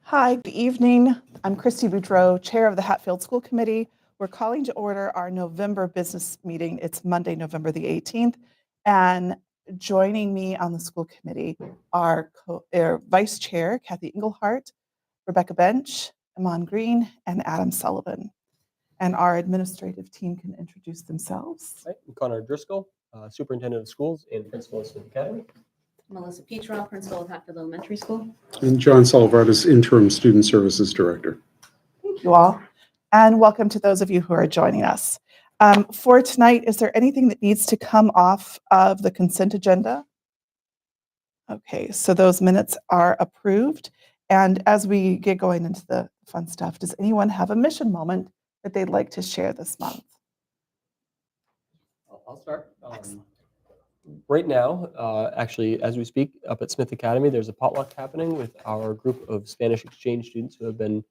Hi, good evening. I'm Christy Boudreau, Chair of the Hatfield School Committee. We're calling to order our November business meeting. It's Monday, November the 18th. And joining me on the school committee are Vice Chair Kathy Engelhart, Rebecca Bench, Iman Green, and Adam Sullivan. And our administrative team can introduce themselves. Right. I'm Connor Driscoll, Superintendent of Schools and Principal of Smith Academy. Melissa Petrov, Principal of Hatfield Elementary School. And John Salvardis, Interim Student Services Director. Thank you all. And welcome to those of you who are joining us. For tonight, is there anything that needs to come off of the consent agenda? Okay, so those minutes are approved. And as we get going into the fun stuff, does anyone have a mission moment that they'd like to share this month? I'll start. Right now, actually, as we speak, up at Smith Academy, there's a potluck happening with our group of Spanish exchange students who have been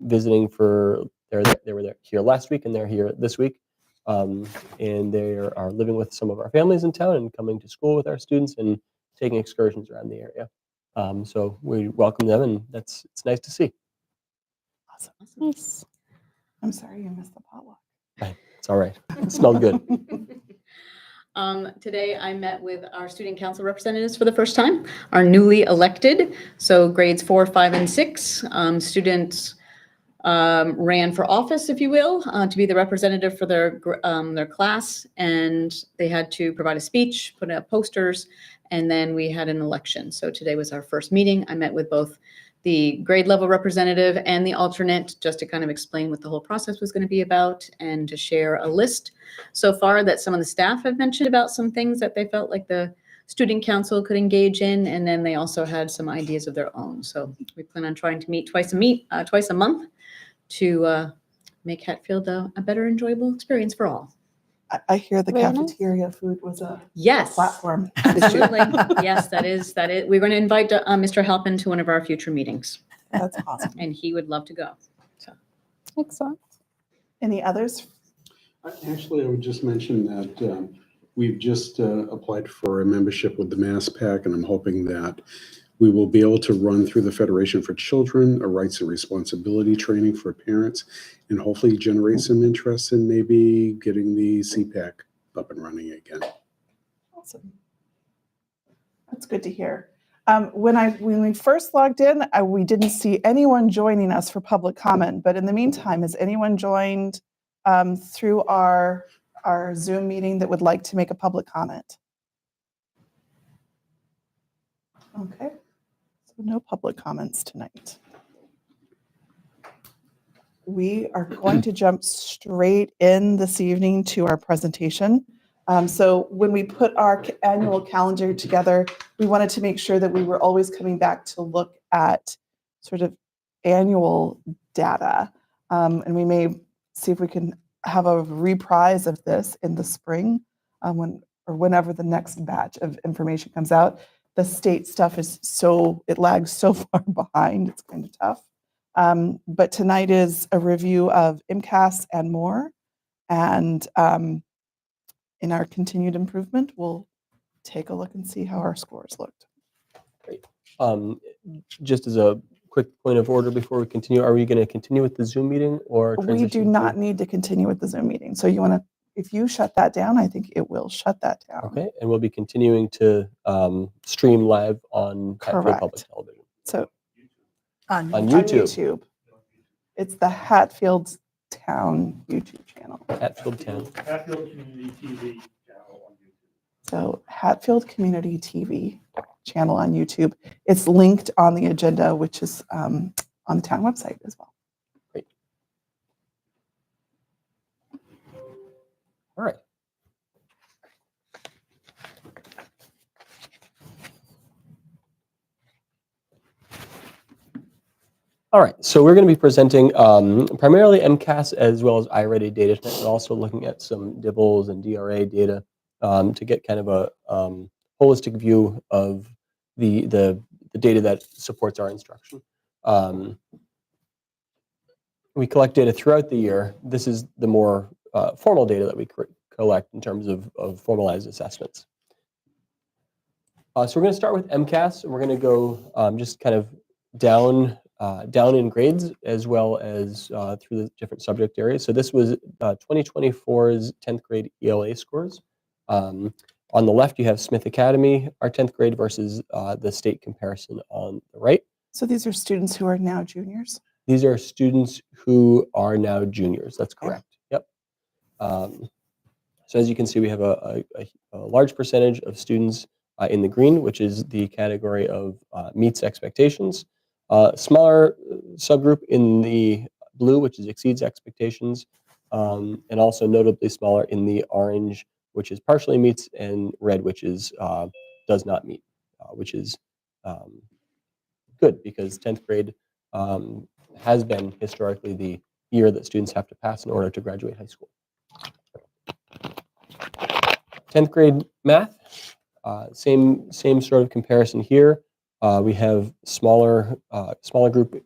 visiting for, they were here last week and they're here this week. And they are living with some of our families in town and coming to school with our students and taking excursions around the area. So we welcome them, and it's nice to see. Awesome. Nice. I'm sorry you missed the potluck. It's all right. It smelled good. Today I met with our student council representatives for the first time, our newly elected, so grades 4, 5, and 6. Students ran for office, if you will, to be the representative for their class, and they had to provide a speech, put up posters, and then we had an election. So today was our first meeting. I met with both the grade level representative and the alternate just to kind of explain what the whole process was going to be about and to share a list so far that some of the staff have mentioned about some things that they felt like the student council could engage in, and then they also had some ideas of their own. So we plan on trying to meet twice a month to make Hatfield a better enjoyable experience for all. I hear the Very nice. cafeteria food was a Yes, platform. absolutely. Yes, that is. We're going to invite Mr. Halpin to one of our future meetings, That's awesome. and he would love to go. So. Excellent. Any others? Actually, I would just mention that we've just applied for a membership with the Mass PAC, and I'm hoping that we will be able to run through the Federation for Children, a rights and responsibility training for parents, and hopefully generate some interest in maybe getting the CPAC up and running again. Awesome. That's good to hear. When we first logged in, we didn't see anyone joining us for public comment, but in the meantime, has anyone joined through our Zoom meeting that would like to make a public comment? Okay, so no public comments tonight. We are going to jump straight in this evening to our presentation. So when we put our annual calendar together, we wanted to make sure that we were always coming back to look at sort of annual data. And we may see if we can have a reprise of this in the spring whenever the next batch of information comes out. The state stuff it lags so far behind, it's kind of tough. But tonight is a review of MCAS and more. And in our continued improvement, we'll take a look and see how our scores looked. Great. Just as a quick point of order before we continue, are we going to continue with the Zoom meeting or We do transition not to- need to continue with the Zoom meeting. So if you shut that down, I think it will shut that down. Okay, and we'll be continuing to stream live on Hatfield Correct. Public Television. So On on YouTube. YouTube. It's the Hatfield Town YouTube channel. Hatfield Town. Hatfield Community TV channel on YouTube. So Hatfield Community TV channel on YouTube. It's linked on the agenda, which is on the town website as well. Great. All right. All right, so we're going to be presenting primarily MCAS as well as iReady data, but also looking at some DIBELS and DRA data to get kind of a holistic view of the data that supports our instruction. We collect data throughout the year. This is the more formal data that we collect in terms of formalized assessments. So we're going to start with MCAS. We're going to go just kind of down down in grades as well as through the different subject areas. So this was 2024's 10th grade ELA scores. On the left, you have Smith Academy, our 10th grade versus the state comparison on the right. So these are students who are now juniors? These are students who are now juniors. That's Okay. correct. Yep. So as you can see, we have a large percentage of students in the green, which is the category of meets expectations. Smaller subgroup in the blue, which is exceeds expectations, and also notably smaller in the orange, which is partially meets, and red, which is does not meet, which is good because 10th grade has been historically the year that students have to pass in order to graduate high school. 10th grade math, same sort of comparison here. We have smaller group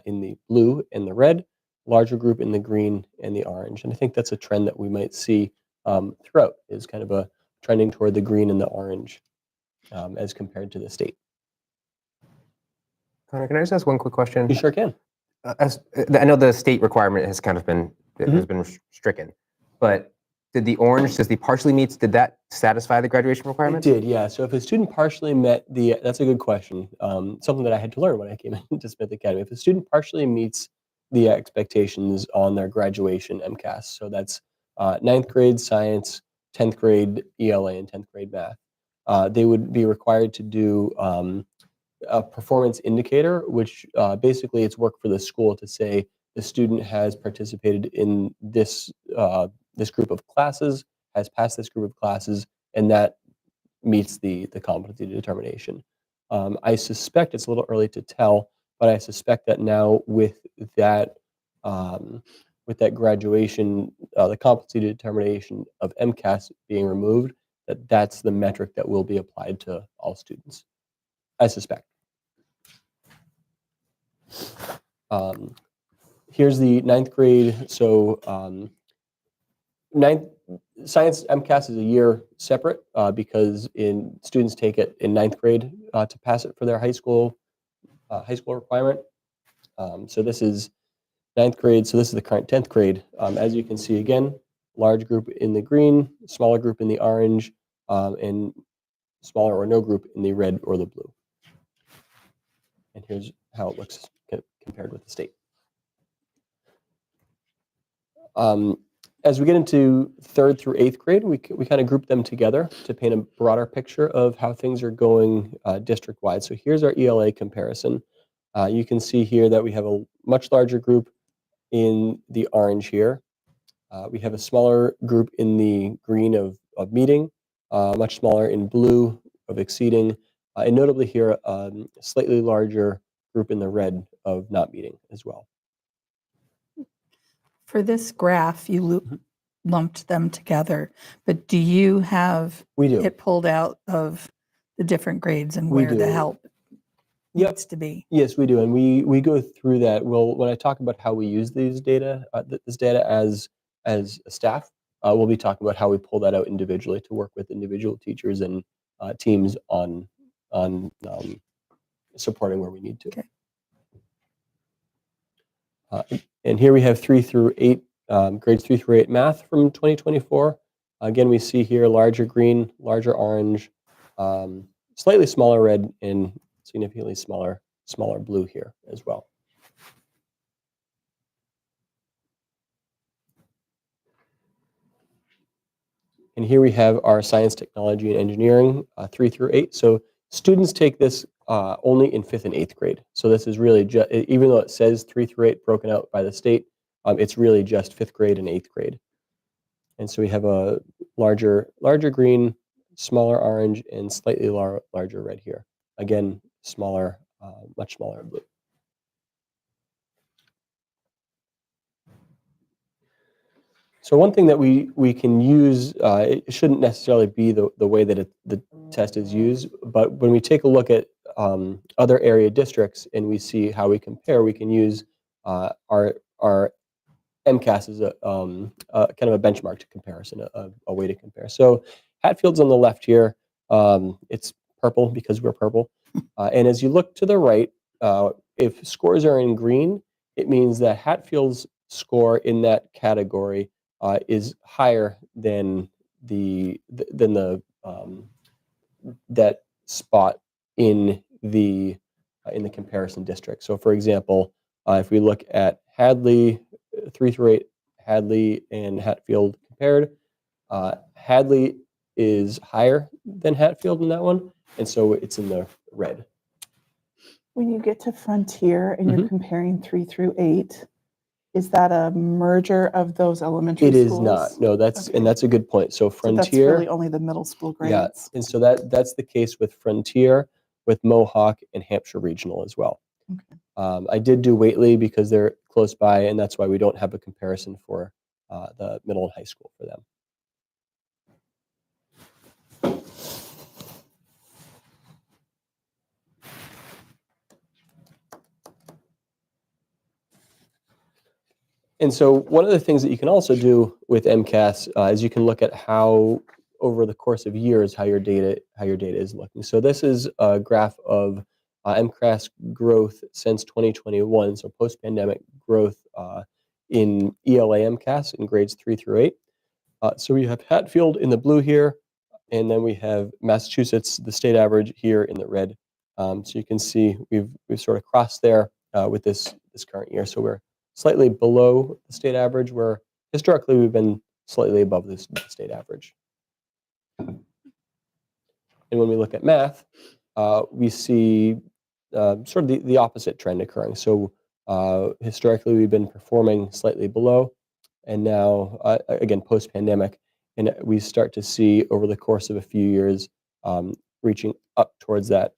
in the blue and the red, larger group in the green and the orange. And I think that's a trend that we might see throughout, is kind of a trending toward the green and the orange as compared to the state. Connor, can I just ask one quick question? You sure can. I know the state requirement has kind of been Mhm. stricken, but did the partially meets, did that satisfy the graduation It requirement? did, yeah. So if a student partially met that's a good question. Something that I had to learn when I came into Smith Academy. If a student partially meets the expectations on their graduation MCAS, so that's 9th grade science, 10th grade ELA, and 10th grade math, they would be required to do a performance indicator, which basically it's work for the school to say the student has participated in this this group of classes, has passed this group of classes, and that meets the competency determination. I suspect it's a little early to tell, but I suspect that now with that graduation, the competency determination of MCAS being removed, that's the metric that will be applied to all students. I suspect. Here's the 9th grade. So science MCAS is a year separate because students take it in 9th grade to pass it for their high school requirement. So this is 9th grade. So this is the current 10th grade. As you can see again, large group in the green, smaller group in the orange, and smaller or no group in the red or the blue. And here's how it looks compared with the state. As we get into 3rd through 8th grade, we kind of group them together to paint a broader picture of how things are going district-wide. So here's our ELA comparison. You can see here that we have a much larger group in the orange here. We have a smaller group in the green of meeting, much smaller in blue of exceeding, and notably here, a slightly larger group in the red of not meeting as well. For this graph, you lumped them together, but do you have We do. it pulled out of the different grades and We where the do. help Yep. needs to be? Yes, we do, and we go through that. Well, when I talk about how we use this data as a staff, we'll be talking about how we pull that out individually to work with individual teachers and teams on supporting where we need to. Okay. And here we have 3 through 8, grades 3 through 8 math from 2024. Again, we see here larger green, larger orange, slightly smaller red, and significantly smaller blue here as well. And here we have our science, technology, and engineering, 3 through 8. So students take this only in 5th and 8th grade. So this is really just, even though it says 3 through 8 broken out by the state, it's really just 5th grade and 8th grade. And so we have a larger green, smaller orange, and slightly larger red here. Again, smaller, much smaller blue. So one thing that we can use, it shouldn't necessarily be the way that the test is used, but when we take a look at other area districts and we see how we compare, we can use our MCAS as a kind of a benchmark to comparison, a way to compare. So Hatfield's on the left here. It's purple because we're purple. And as you look to the right, if scores are in green, it means that Hatfield's score in that category is higher than that spot in the comparison district. So, for example, if we look at Hadley 3 through 8, Hadley and Hatfield compared, Hadley is higher than Hatfield in that one, and so it's in the red. When you get to Frontier and you're Mhm. comparing 3 through 8, is that a merger of those elementary It schools? is not. No, that's Okay. and that's a good point. So So that's Frontier, really only the middle school grades. yeah, and so that's the case with Frontier, with Mohawk, and Hampshire Regional as well. Okay. I did do Whately because they're close by, and that's why we don't have a comparison for the middle and high school for them. And so one of the things that you can also do with MCAS is you can look at how over the course of years how your data is looking. So this is a graph of MCAS growth since 2021, so post-pandemic growth in ELA MCAS in grades 3 through 8. So we have Hatfield in the blue here, and then we have Massachusetts, the state average, here in the red. So you can see we've sort of crossed there with this current year. So we're slightly below the state average, where historically we've been slightly above the state average. And when we look at math, we see sort of the opposite trend occurring. So historically we've been performing slightly below, and now again post-pandemic, and we start to see over the course of a few years reaching up towards that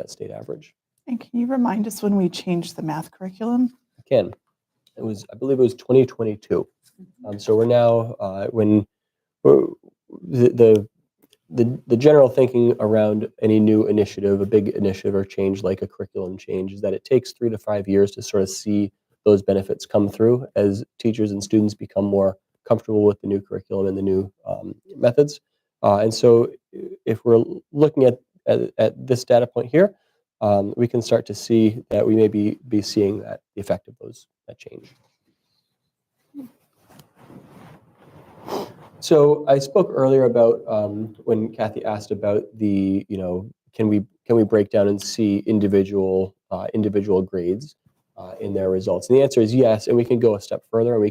state average. And can you remind us when we changed the math curriculum? Again, I believe it was 2022. So we're now the general thinking around any new initiative, a big initiative or change like a curriculum change, is that it takes 3 to 5 years to sort of see those benefits come through as teachers and students become more comfortable with the new curriculum and the new methods. And so if we're looking at this data point here, we can start to see that we may be seeing the effect of that change. So I spoke earlier about when Kathy asked about can we break down and see individual grades in their results? And the answer is yes, and we can go a step further, and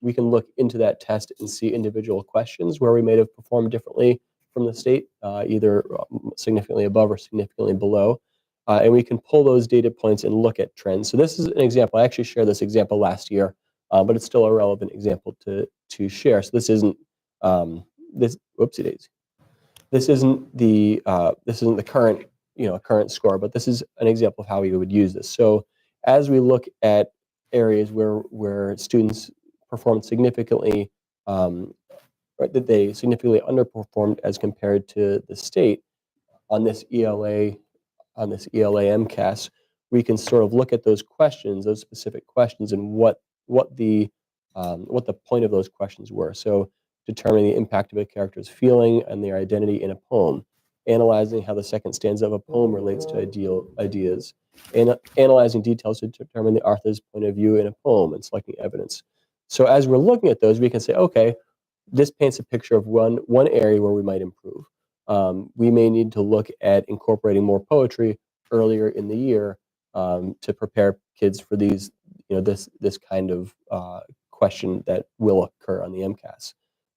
we can look into that test and see individual questions where we may have performed differently from the state, either significantly above or significantly below. And we can pull those data points and look at trends. So this is an example. I actually shared this example last year, but it's still a relevant example to share. So this isn't whoopsie daisy. This isn't the current score, but this is an example of how we would use this. So as we look at areas where students performed significantly, or that they significantly underperformed as compared to the state on this ELA MCAS, we can sort of look at those questions, those specific questions, and what the point of those questions were. So determining the impact of a character's feeling and their identity in a poem, analyzing how the second stanza of a poem relates to ideas, and analyzing details to determine the author's point of view in a poem, and selecting evidence. So as we're looking at those, we can say, okay, this paints a picture of one area where we might improve. We may need to look at incorporating more poetry earlier in the year to prepare kids for this kind of question that will occur on the MCAS.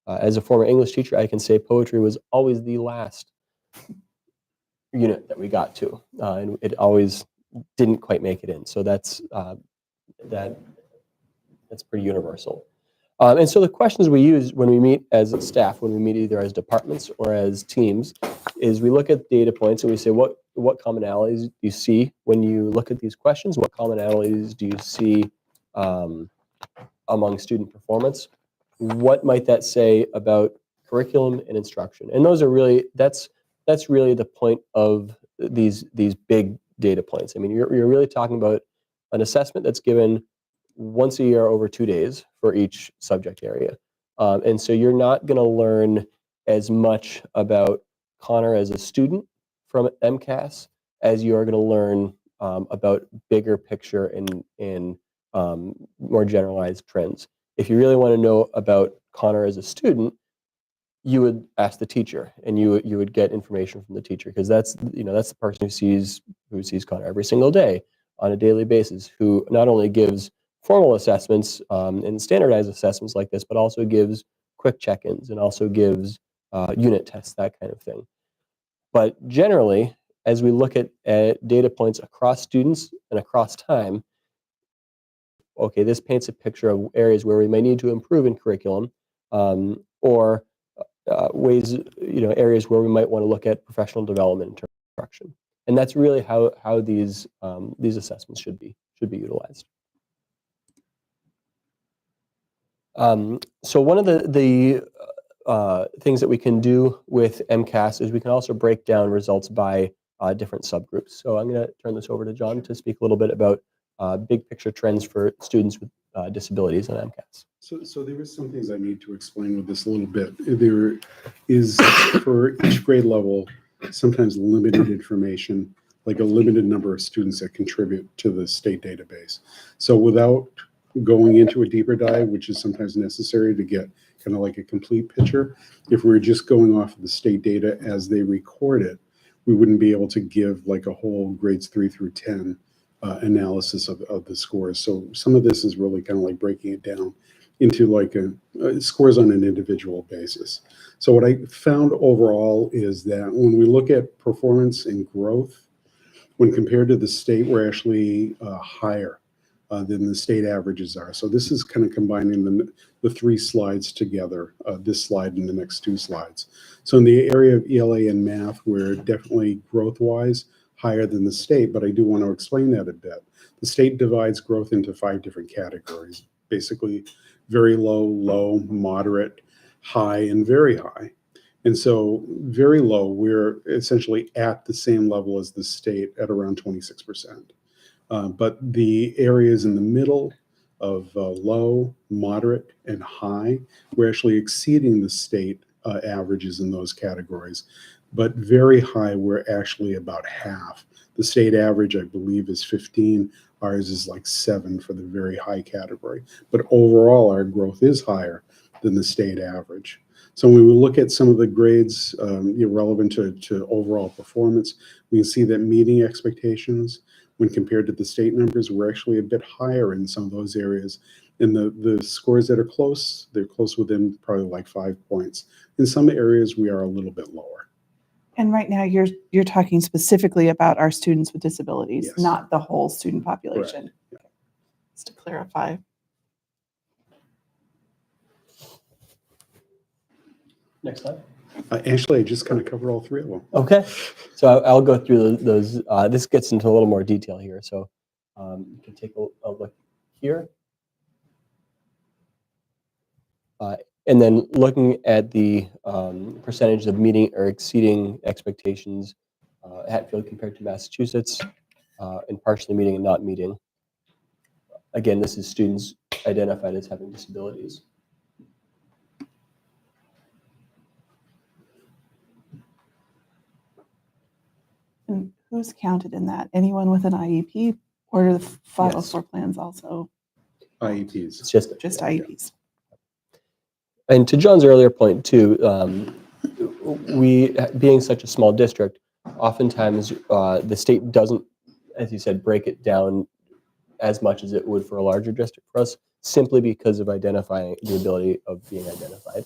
As a former English teacher, I can say poetry was always the last unit that we got to, and it always didn't quite make it in. So that's pretty universal. And so the questions we use when we meet as a staff, when we meet either as departments or as teams, is we look at data points and we say, what commonalities do you see when you look at these questions? What commonalities do you see among student performance? What might that say about curriculum and instruction? And those are really that's really the point of these big data points. I mean, you're really talking about an assessment that's given once a year over 2 days for each subject area. And so you're not going to learn as much about Connor as a student from MCAS as you are going to learn about bigger picture and more generalized trends. If you really want to know about Connor as a student, you would ask the teacher, and you would get information from the teacher, because that's the person who sees Connor every single day on a daily basis, who not only gives formal assessments and standardized assessments like this, but also gives quick check-ins and also gives unit tests, that kind of thing. But generally, as we look at data points across students and across time, okay, this paints a picture of areas where we may need to improve in curriculum, or ways, areas where we might want to look at professional development in terms of instruction. And that's really how these assessments should be utilized. So one of the things that we can do with MCAS is we can also break down results by different subgroups. So I'm going to turn this over to John to speak a little bit about big picture trends for students with disabilities on MCAS. So there is some things I need to explain with this a little bit. There is, for each grade level, sometimes limited information, like a limited number of students that contribute to the state database. So without going into a deeper dive, which is sometimes necessary to get kind of like a complete picture, if we're just going off of the state data as they record it, we wouldn't be able to give like a whole grades 3 through 10 analysis of the scores. So some of this is really kind of like breaking it down into like scores on an individual basis. So what I found overall is that when we look at performance and growth, when compared to the state, we're actually higher than the state averages are. So this is kind of combining the three slides together, this slide and the next two slides. So in the area of ELA and math, we're definitely growth-wise higher than the state, but I do want to explain that a bit. The state divides growth into 5 different categories, basically very low, low, moderate, high, and very high. And so very low, we're essentially at the same level as the state at around 26%. But the areas in the middle of low, moderate, and high, we're actually exceeding the state averages in those categories. But very high, we're actually about half. The state average, I believe, is 15. Ours is like 7 for the very high category. But overall, our growth is higher than the state average. So when we look at some of the grades relevant to overall performance, we can see that meeting expectations, when compared to the state numbers, we're actually a bit higher in some of those areas. And the scores that are close, they're close within probably like 5 points. In some areas, we are a little bit lower. And right now, you're talking specifically about our students with disabilities, Yes. not the whole student population. Yeah. Just to clarify. Next slide. Actually, I just kind of covered all 3 of them. Okay, so I'll go through those. This gets into a little more detail here, so you can take a look here. And then looking at the percentage of meeting or exceeding expectations, Hatfield compared to Massachusetts, and partially meeting and not meeting. Again, this is students identified as having disabilities. And who's counted in that? Anyone with an IEP, or the 504 plans also? IEPs. It's just IEPs. And to John's earlier point too, we being such a small district, oftentimes the state doesn't, as you said, break it down as much as it would for a larger district for us, simply because of identifying the ability of being identified,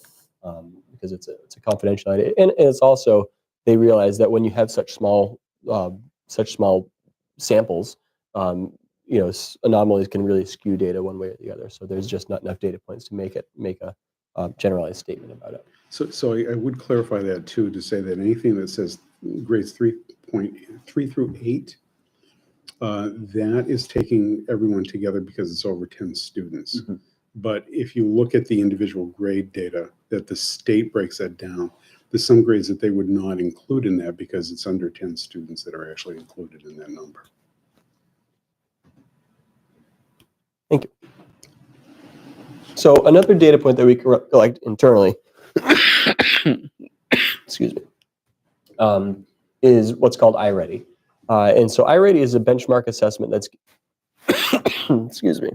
because it's a confidential idea, and it's also they realize that when you have such small samples, anomalies can really skew data one way or the other. So there's just not enough data points to make a generalized statement about it. So I would clarify that too, to say that anything that says grades 3.3 through 8, that is taking everyone together because it's over 10 students. Mm-hmm. But if you look at the individual grade data that the state breaks that down, there's some grades that they would not include in that because it's under 10 students that are actually included in that number. Thank you. So another data point that we collect internally, excuse me, is what's called iReady. And so iReady is a benchmark assessment that's, excuse me,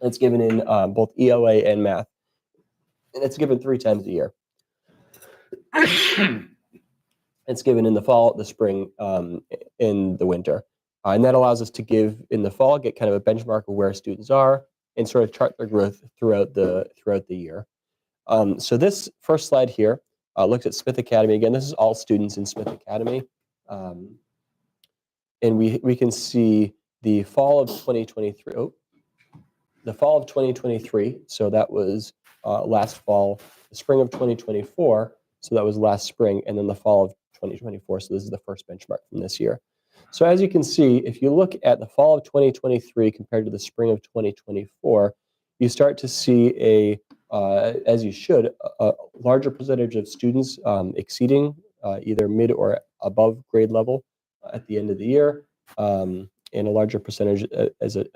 that's given in both ELA and math. And it's given 3 times a year. It's given in the fall, the spring, in the winter. And that allows us to give in the fall, get kind of a benchmark of where students are and sort of chart their growth throughout the year. So this first slide here looks at Smith Academy. Again, this is all students in Smith Academy. And we can see the fall of 2023. Oh, the fall of 2023. So that was last fall. The spring of 2024. So that was last spring. And then the fall of 2024. So this is the first benchmark from this year. So as you can see, if you look at the fall of 2023 compared to the spring of 2024, you start to see as you should, a larger percentage of students exceeding either mid or above grade level at the end of the year, and a larger percentage as a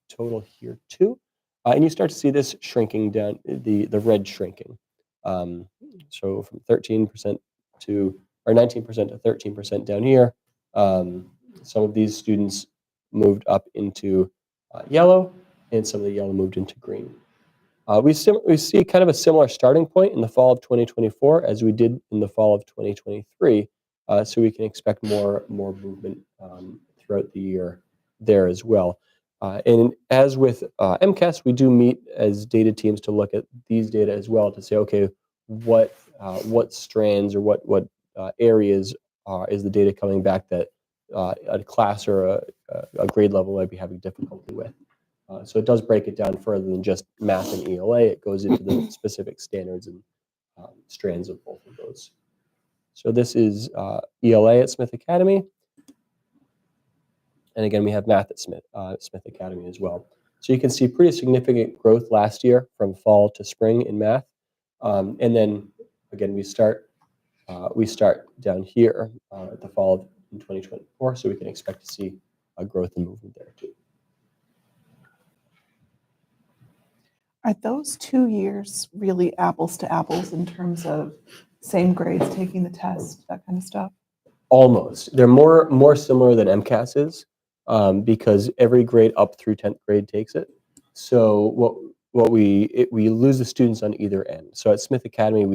total here too. And you start to see this shrinking down, the red shrinking. So from 13% to, or 19% to 13% down here. Some of these students moved up into yellow, and some of the yellow moved into green. We see kind of a similar starting point in the fall of 2024 as we did in the fall of 2023. So we can expect more movement throughout the year there as well. And as with MCAS, we do meet as data teams to look at these data as well to say, okay, what strands or what areas is the data coming back that a class or a grade level might be having difficulty with. So it does break it down further than just math and ELA. It goes into the specific standards and strands of both of those. So this is ELA at Smith Academy. And again, we have math at Smith Academy as well. So you can see pretty significant growth last year from fall to spring in math. And then again, we start down here at the fall of 2024. So we can expect to see a growth and movement there too. Are those 2 years really apples to apples in terms of same grades, taking the test, that kind of stuff? Almost. They're more similar than MCAS is because every grade up through 10th grade takes it. So we lose the students on either end. So at Smith Academy,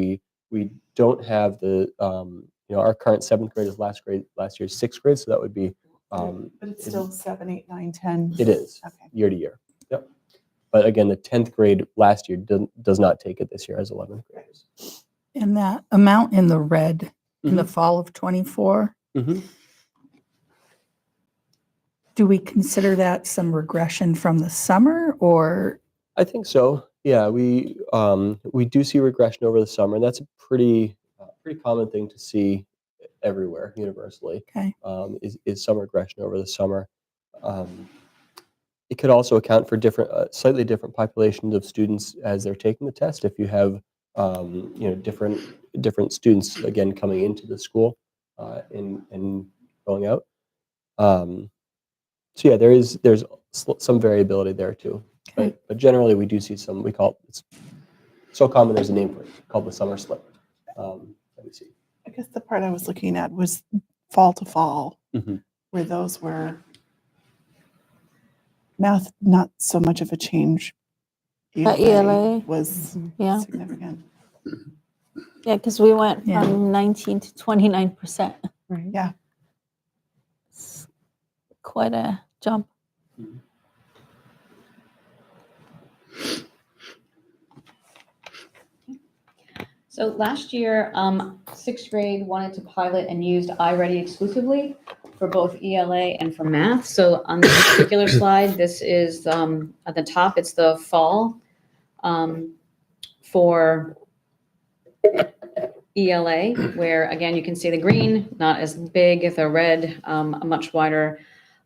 we don't have the our current 7th grade is last year's 6th grade, so that would be. But it's still 7, 8, 9, 10. It is Okay. year to year. Yep. But again, the 10th grade last year does not take it this year as 11th graders. And that amount in the red in the fall of 24, do we consider that some regression from the summer or? I think so. Yeah, we do see regression over the summer, and that's a pretty common thing to see everywhere universally. Okay. Is some regression over the summer. It could also account for slightly different populations of students as they're taking the test. If you have different students again coming into the school and going out. So yeah, there's some variability there too. Okay. But generally we do see some. We call it's so common. There's a name for it called the summer slip. That we see. I guess the part I was looking at was fall to fall, Mm-hmm. where those were math, not so much of a change. But ELA? Was Yeah. significant. Yeah, because we went Yeah. from 19 to 29%. Right. Yeah. It's quite a jump. So last year, 6th grade wanted to pilot and used iReady exclusively for both ELA and for math. So on this particular slide, this is at the top, it's the fall for ELA, where again, you can see the green, not as big, the red, a much wider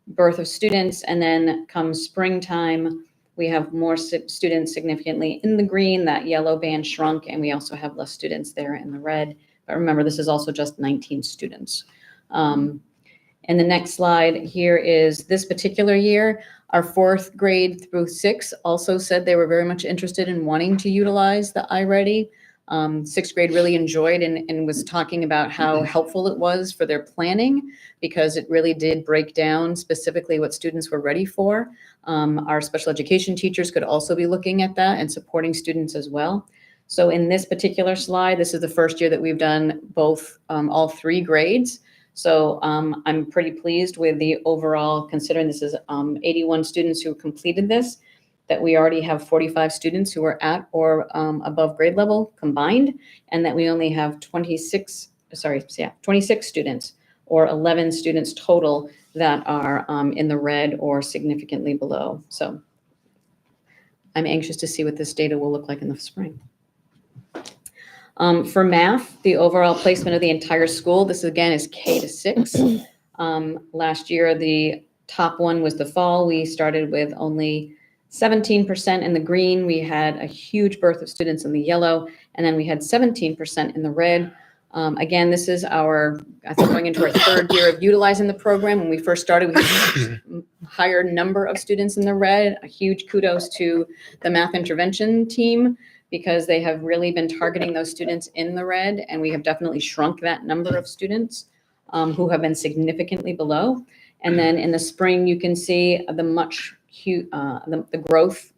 berth of students. And then come springtime, we have more students significantly in the green, that yellow band shrunk, and we also have less students there in the red. But remember, this is also just 19 students. And the next slide here is this particular year, our 4th grade through 6th also said they were very much interested in wanting to utilize the iReady. Sixth grade really enjoyed and was talking about how helpful it was for their planning because it really did break down specifically what students were ready for. Our special education teachers could also be looking at that and supporting students as well. So in this particular slide, this is the first year that we've done both, all 3 grades. So I'm pretty pleased with the overall, considering this is 81 students who completed this, that we already have 45 students who are at or above grade level combined, and that we only have 26 students or 11 students total that are in the red or significantly below. So I'm anxious to see what this data will look like in the spring. For math, the overall placement of the entire school, this again is K to 6. Last year, the top one was the fall. We started with only 17% in the green. We had a huge birth of students in the yellow, and then we had 17% in the red. Again, this is I think going into our 3rd year of utilizing the program. When we first started, we had a higher number of students in the red. A huge kudos to the math intervention team, because they have really been targeting those students in the red, and we have definitely shrunk that number of students who have been significantly below. And then in the spring, you can see the growth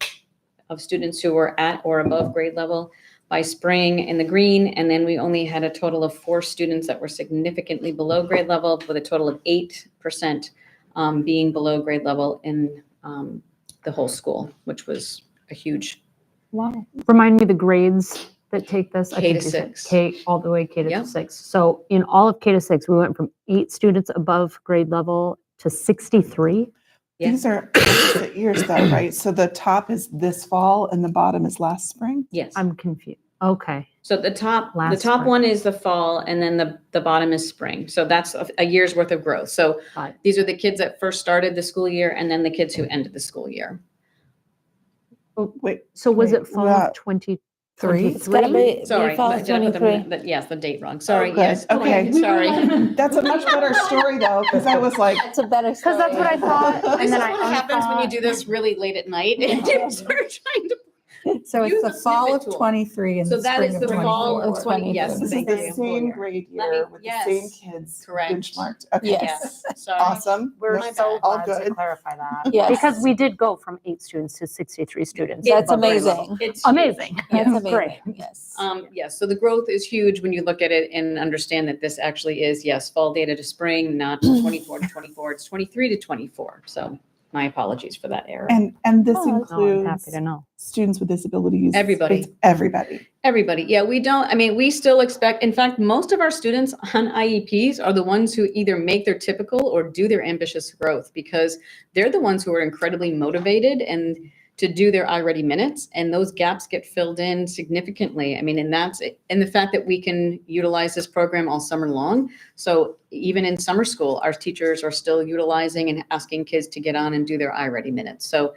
of students who were at or above grade level by spring in the green. And then we only had a total of 4 students that were significantly below grade level, with a total of 8% being below grade level in the whole school, which was a huge. Wow. Remind me the grades that take this. K to you said 6. K all the way K to Yep. 6. So in all of K to 6, we went from 8 students above grade level to 63. Yeah. These are opposite years though, right? So the top is this fall and the bottom is last spring? Yes. I'm confused. Okay. So the top Spring. one is the fall, and then the bottom is spring. So that's a year's worth of growth. So Got it. these are the kids that first started the school year, and then the kids who ended the school year. Wait, So was wait, it fall yeah. of 2023? It's gotta be Sorry, fall did of I put 23. yes, the date wrong. Sorry, good. yes. Okay. Sorry. That's a much better story though, because I was like, It's a better story. Because that's what I thought. This And is then what I happens when you unthought. do this really late at night and you start trying to. So it's Use the the fall snippet of tool. 23 and So the that spring is of the 24. fall of 20. Yes, This this is thank the you. same grade Let me- year with the same yes, kids correct. benchmarked. Okay, Yes. Yes. Sorry. awesome. We're Nope, so all glad to good. clarify that. Yes. Because we did go from 8 students to 63 students. That's above grade level. amazing. It's Amazing. That's Yes, great. amazing. Yes. Yes, so the growth is huge when you look at it and understand that this actually is, yes, fall data to spring, not 24 to 24, it's 23 to 24. So my apologies for that error. And this No, I'm includes happy to know. students with disabilities. Everybody. It's everybody. Everybody, yeah, we still expect, in fact, most of our students on IEPs are the ones who either make their typical or do their ambitious growth, because they're the ones who are incredibly motivated and to do their iReady minutes, and those gaps get filled in significantly. I mean, and the fact that we can utilize this program all summer long. So even in summer school, our teachers are still utilizing and asking kids to get on and do their iReady minutes. So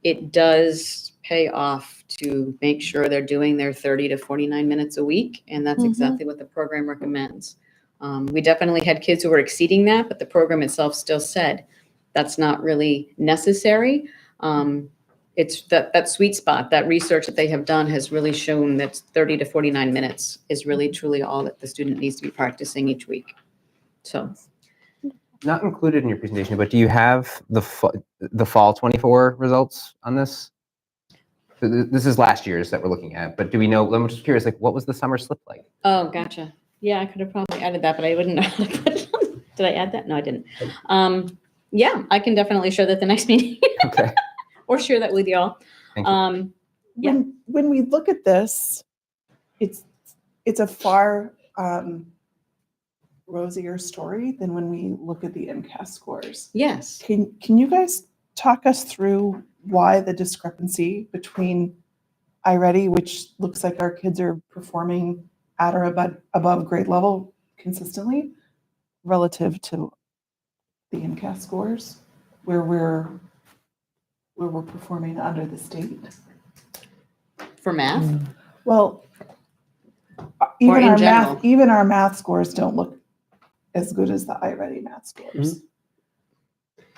it does pay off to make sure they're doing their 30 to 49 minutes a week. And that's Mhm. exactly what the program recommends. We definitely had kids who were exceeding that, but the program itself still said that's not really necessary. It's that sweet spot, that research that they have done has really shown that 30 to 49 minutes is really truly all that the student needs to be practicing each week. So Not included in your presentation, but do you have the fall 24 results on this? This is last year's that we're looking at, but do we know, I'm just curious, like what was the summer slip like? oh, gotcha. Yeah, I could have probably added that, but I wouldn't know how to put it on. Did I add that? No, I didn't. Yeah, I can definitely show that the next meeting Okay, or share that with y'all. thank you. Yeah. When we look at this, it's a far rosier story than when we look at the MCAS scores. Yes. Can you guys talk us through why the discrepancy between iReady, which looks like our kids are performing at or above grade level consistently, relative to the MCAS scores, where we're performing under the state? For math? Well, Or in general? even our math scores don't look as good as the iReady math scores.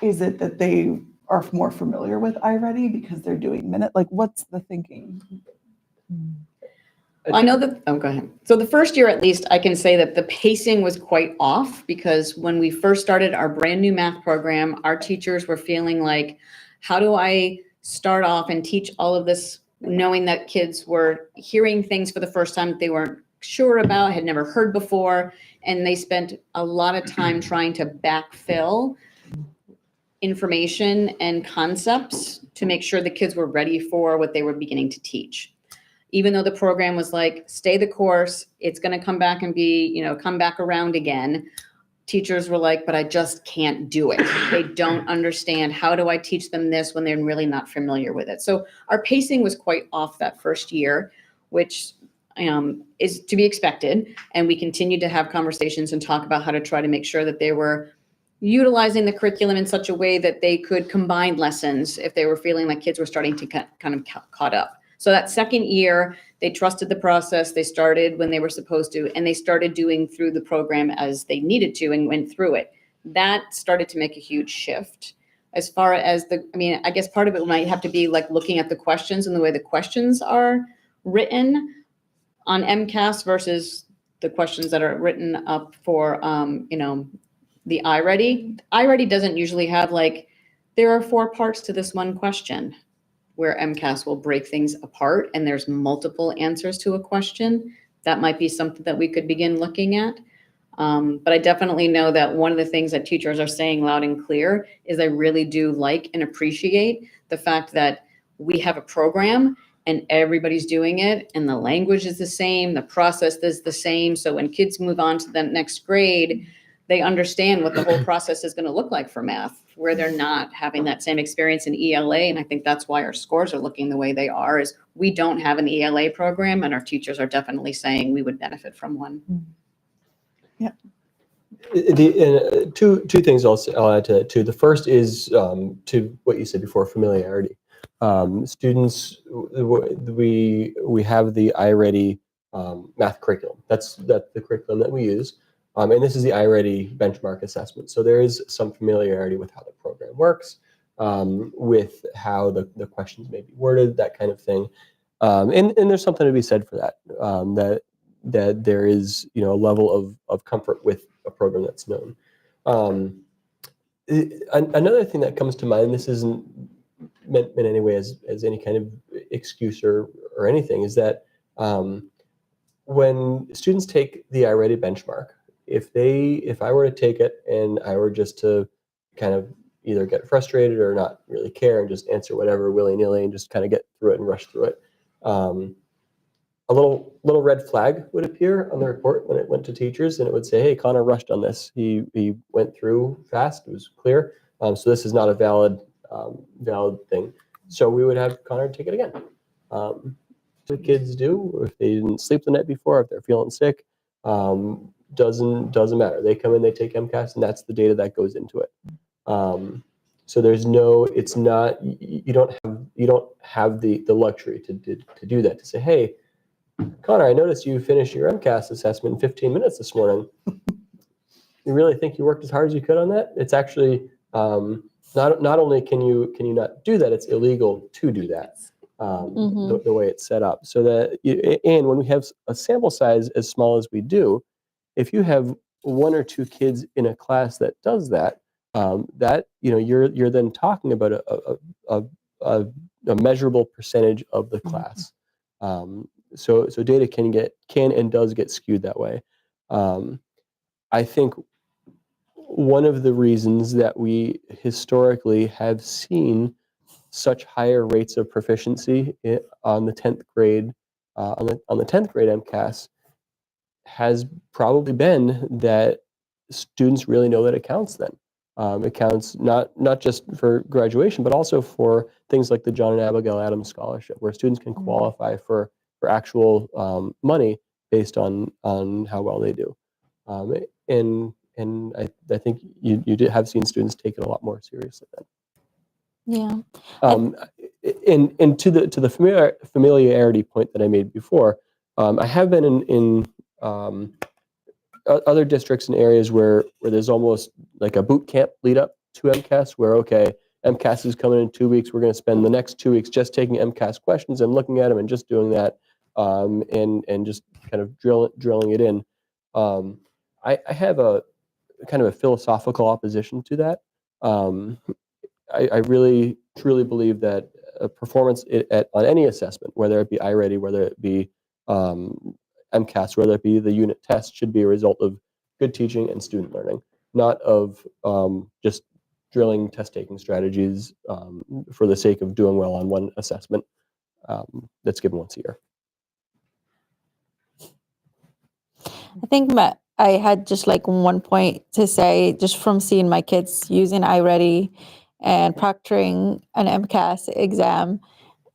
Is it that they are more familiar with iReady because they're doing minute? Like, what's the thinking? I know that, oh, go ahead. So the first year, at least, I can say that the pacing was quite off because when we first started our brand new math program, our teachers were feeling like, how do I start off and teach all of this, knowing that kids were hearing things for the first time that they weren't sure about, had never heard before, and they spent a lot of time trying to backfill information and concepts to make sure the kids were ready for what they were beginning to teach. Even though the program was like, stay the course, it's going to come back and be, come back around again. Teachers were like, but I just can't do it. They don't understand. How do I teach them this when they're really not familiar with it? So our pacing was quite off that first year, which is to be expected. And we continued to have conversations and talk about how to try to make sure that they were utilizing the curriculum in such a way that they could combine lessons if they were feeling like kids were starting to kind of caught up. So that second year, they trusted the process. They started when they were supposed to, and they started doing through the program as they needed to and went through it. That started to make a huge shift. As far as I guess part of it might have to be like looking at the questions and the way the questions are written on MCAS versus the questions that are written up for, the iReady. iReady doesn't usually have there are 4 parts to this one question, where MCAS will break things apart and there's multiple answers to a question. That might be something that we could begin looking at. But I definitely know that one of the things that teachers are saying loud and clear is I really do like and appreciate the fact that we have a program and everybody's doing it and the language is the same, the process is the same. So when kids move on to the next grade, they understand what the whole process is going to look like for math, where they're not having that same experience in ELA. And I think that's why our scores are looking the way they are, is we don't have an ELA program and our teachers are definitely saying we would benefit from one. Yeah. Two things I'll add to that too. The first is to what you said before, familiarity. Students, we have the iReady math curriculum. That's the curriculum that we use. And this is the iReady benchmark assessment. So there is some familiarity with how the program works, with how the questions may be worded, that kind of thing. And there's something to be said for that, that there is, a level of comfort with a program that's known. Another thing that comes to mind, this isn't meant in any way as any kind of excuse or anything, is that when students take the iReady benchmark, if I were to take it and I were just to kind of either get frustrated or not really care and just answer whatever willy-nilly and just kind of get through it and rush through it, a little red flag would appear on the report when it went to teachers, and it would say, hey, Connor rushed on this. He went through fast. It was clear. So this is not a valid thing. So we would have Connor take it again. What kids do, if they didn't sleep the night before, if they're feeling sick, doesn't matter. They come in, they take MCAS, and that's the data that goes into it. So there's it's not, you don't have the luxury to do that, to say, hey, Connor, I noticed you finished your MCAS assessment in 15 minutes this morning. You really think you worked as hard as you could on that? It's actually not only can you not do that, it's illegal to do that. The way it's set up. So that, and when we have a sample size as small as we do, if you have 1 or 2 kids in a class that does that, you're then talking about a measurable percentage of the class. So data can and does get skewed that way. I think one of the reasons that we historically have seen such higher rates of proficiency on the 10th grade on the 10th grade MCAS has probably been that students really know that it counts then. It counts not just for graduation, but also for things like the John and Abigail Adams Scholarship, where students can qualify for actual money based on how well they do. And I think you have seen students take it a lot more seriously then. Yeah. And to the familiarity point that I made before, I have been in other districts and areas where there's almost like a boot camp lead up to MCAS, where, okay, MCAS is coming in 2 weeks. We're going to spend the next 2 weeks just taking MCAS questions and looking at them and just doing that. and just kind of drilling it in. I have a kind of a philosophical opposition to that. I really truly believe that performance on any assessment, whether it be iReady, whether it be MCAS, whether it be the unit test, should be a result of good teaching and student learning, not of just drilling test-taking strategies for the sake of doing well on one assessment that's given once a year. I think I had just like one point to say, just from seeing my kids using iReady and proctoring an MCAS exam.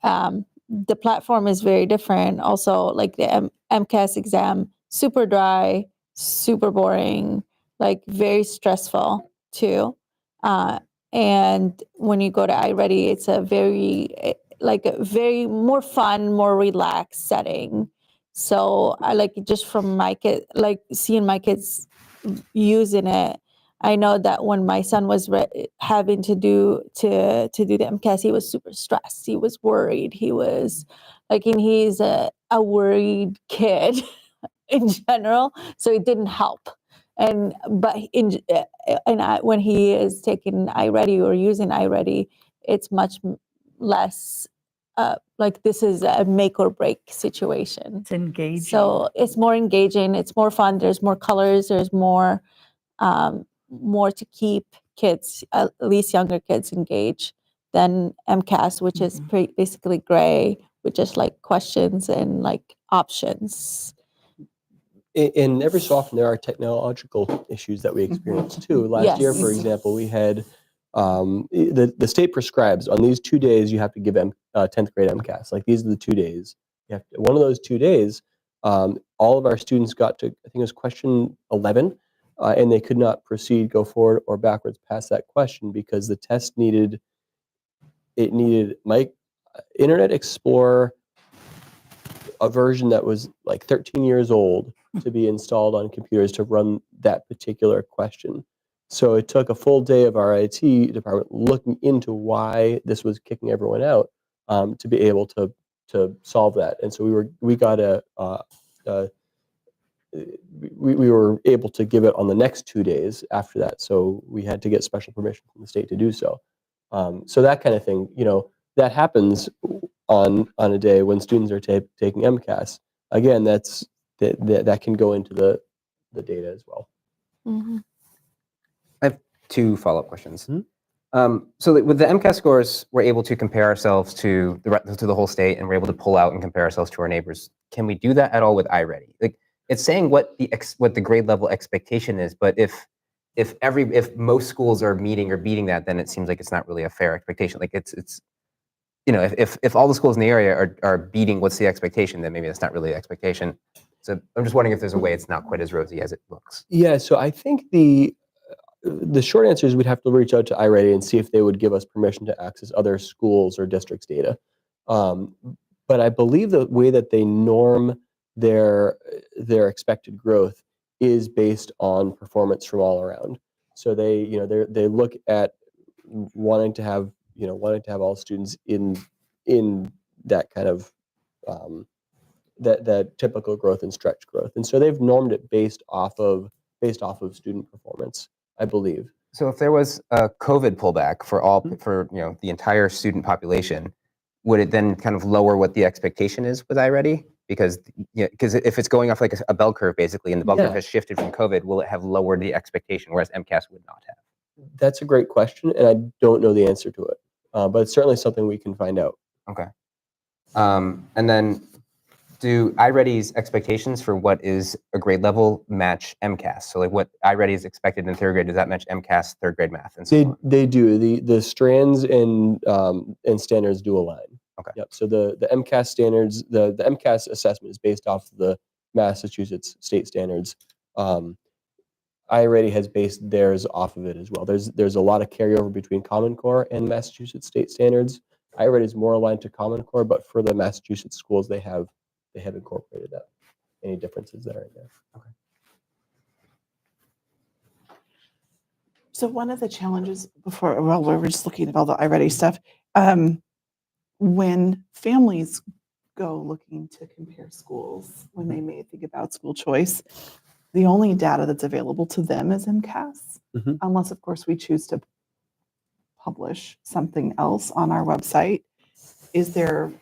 The platform is very different. Also, like the MCAS exam, super dry, super boring, like very stressful too. And when you go to iReady, it's a very more fun, more relaxed setting. So I like it just from my kid, like seeing my kids using it. I know that when my son was having to do the MCAS, he was super stressed. He was worried. He was like, and he's a worried kid in general, so it didn't help. And when he is taking iReady or using iReady, it's much less like this is a make or break situation. It's engaging. So it's more engaging. It's more fun. There's more colors. There's more to keep kids, at least younger kids, engaged than MCAS, which is basically gray with just like questions and like options. And every so often there are technological issues that we experience too. Last year, for Yes. example, we had the state prescribes on these 2 days you have to give 10th grade MCAS. Like these are the 2 days. One of those 2 days, all of our students got to, I think it was question 11, and they could not proceed, go forward or backwards past that question because the test needed Internet Explorer, a version that was like 13 years old, to be installed on computers to run that particular question. So it took a full day of our IT department looking into why this was kicking everyone out to be able to solve that. And so we were able to give it on the next 2 days after that. So we had to get special permission from the state to do so. So that kind of thing, that happens on a day when students are taking MCAS. Again, that can go into the data as well. Mm-hmm. I have 2 follow-up questions. So with the MCAS scores, we're able to compare ourselves to the whole state, and we're able to pull out and compare ourselves to our neighbors. Can we do that at all with iReady? Like, it's saying what the grade level expectation is, but if most schools are meeting or beating that, then it seems like it's not really a fair expectation. Like it's if all the schools in the area are beating what's the expectation, then maybe that's not really the expectation. So I'm just wondering if there's a way it's not quite as rosy as it looks. Yeah, so I think the short answer is we'd have to reach out to iReady and see if they would give us permission to access other schools or districts' data. But I believe the way that they norm their expected growth is based on performance from all around. So they look at wanting to have all students in that kind of that typical growth and stretch growth. And so they've normed it based off of student performance, I believe. So if there was a COVID pullback for the entire student population, would it then kind of lower what the expectation is with iReady? Because if it's going off like a bell curve basically, and the bell curve has shifted from COVID, will it have lowered the expectation, whereas MCAS would not have? That's a great question, and I don't know the answer to it, but it's certainly something we can find out. Okay. And then, do iReady's expectations for what is a grade level match MCAS? So like what iReady is expected in 3rd grade, does that match MCAS 3rd grade math? And so they do. The strands and standards do align. Okay. Yep. So the MCAS standards, the MCAS assessment is based off the Massachusetts state standards. iReady has based theirs off of it as well. There's a lot of carryover between Common Core and Massachusetts state standards. iReady is more aligned to Common Core, but for the Massachusetts schools, they have incorporated that. Any differences that are in there? Okay. So one of the challenges we were just looking at all the iReady stuff, when families go looking to compare schools when they may think about school choice, the only data that's available to them is MCAS, Mhm. unless, of course, we choose to publish something else on our website. Is there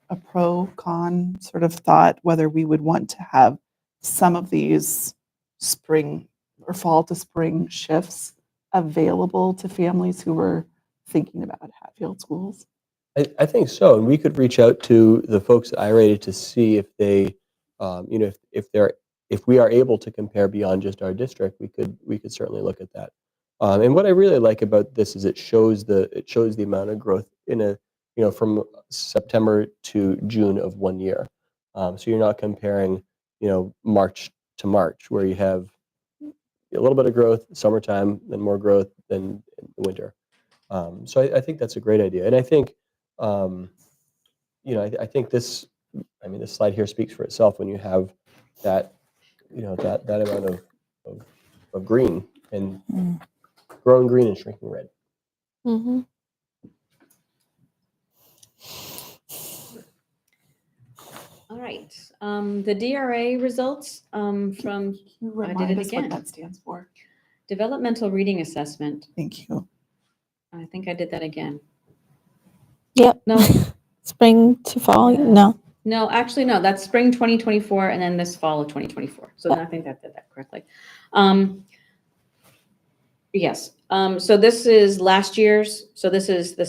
a pro con sort of thought whether we would want to have some of these spring or fall to spring shifts available to families who were thinking about Hatfield schools? I think so, and we could reach out to the folks at iRated to see if they, if we are able to compare beyond just our district, we could certainly look at that. And what I really like about this is it shows the amount of growth in from September to June of 1 year. So you're not comparing March to March where you have a little bit of growth, summertime, then more growth, then in the winter. So I think that's a great idea, and I think. I think this slide here speaks for itself when you have that, that amount of green and Mm. growing green and shrinking red. Mm-hmm. All right. The DRA results from Can you I did remind it us what again. that stands for? Developmental Reading Assessment. Thank you. I think I did that again. Yep. No, Spring to fall? No. no, actually, no, that's spring 2024 and then this fall of 2024. So Yeah. I think that did that correctly. Yes. So this is last year's. So this is the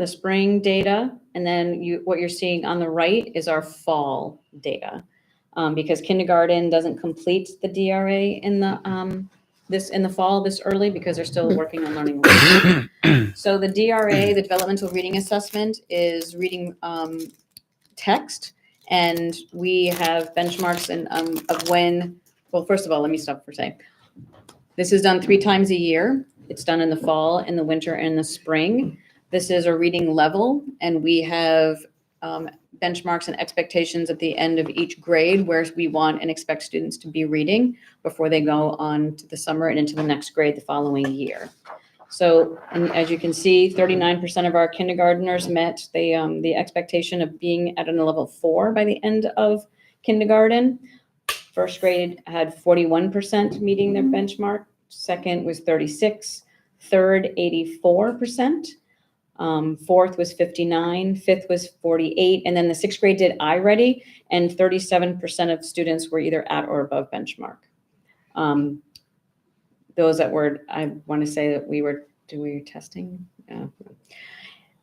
spring data. And then what you're seeing on the right is our fall data. Because kindergarten doesn't complete the DRA in the fall this early because they're still working on learning. So the DRA, the Developmental Reading Assessment, is reading text, and we have benchmarks of when. Well, first of all, let me stop for a second. This is done 3 times a year. It's done in the fall, in the winter, and the spring. This is a reading level, and we have benchmarks and expectations at the end of each grade where we want and expect students to be reading before they go on to the summer and into the next grade the following year. So, and as you can see, 39% of our kindergartners met the expectation of being at a level 4 by the end of kindergarten. First grade had 41% meeting their benchmark. Second was 36%. Third, 84%. Fourth was 59%. Fifth was 48%. And then the sixth grade did iReady, and 37% of students were either at or above benchmark. Those that were, I want to say that we were testing? Yeah.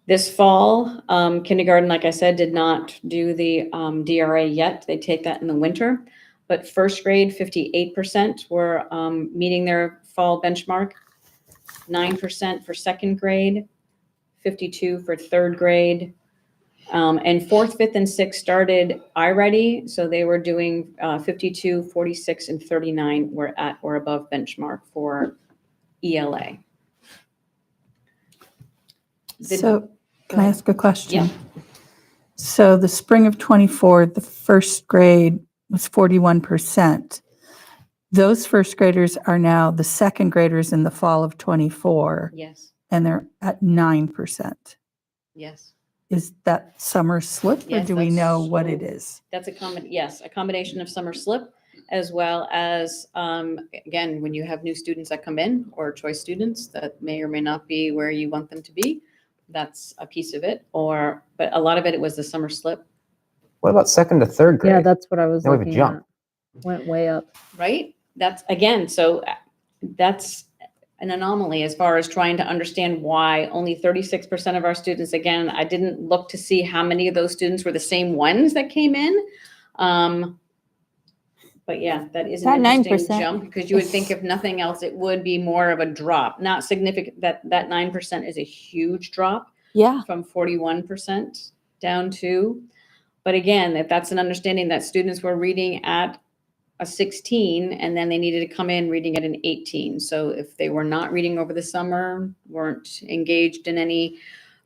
This fall, kindergarten, like I said, did not do the DRA yet. They take that in the winter. But first grade, 58% were meeting their fall benchmark, 9% for second grade, 52% for third grade. And fourth, fifth, and sixth started iReady. So they were doing 52, 46, and 39 were at or above benchmark for ELA. So can I ask a question? Yeah. So the spring of 24, the first grade was 41%. Those first graders are now the second graders in the fall of 24, Yes, and they're at 9%. yes. Is that summer slip, or Yes, do we that's know what so- it is? That's a combination of summer slip, as well as, again, when you have new students that come in or choice students that may or may not be where you want them to be, that's a piece of it. But a lot of it was the summer slip, What about second to third grade? Yeah, that's what I was Now we have a looking jump. at. Went way up. right? That's again, so that's an anomaly as far as trying to understand why only 36% of our students, again, I didn't look to see how many of those students were the same ones that came in. But yeah, that is an That interesting 9%. jump because you would think if nothing else, it would be more of a drop. Not significant, that 9% is a huge drop Yeah. from 41% down to. But again, if that's an understanding that students were reading at a 16 and then they needed to come in reading at an 18. So if they were not reading over the summer, weren't engaged in any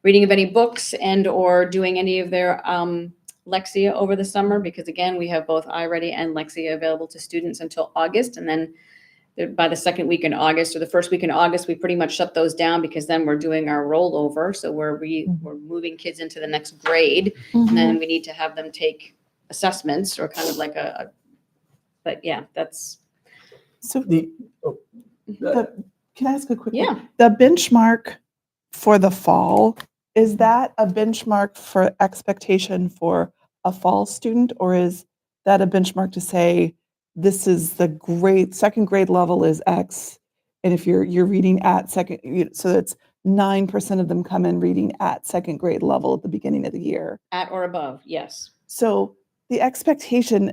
reading of any books and or doing any of their Lexia over the summer, because again, we have both iReady and Lexia available to students until August. And then by the second week in August or the first week in August, we pretty much shut those down because then we're doing our rollover. So we're moving kids into the next grade, and then we need to have them take assessments or kind of like but yeah, that's. So The, can I ask a quick Yeah. one? The benchmark for the fall, is that a benchmark for expectation for a fall student, or is that a benchmark to say this is the second grade level is X, and if you're reading at so that's 9% of them come in reading at second grade level at the beginning of the year. At or above, yes. So the expectation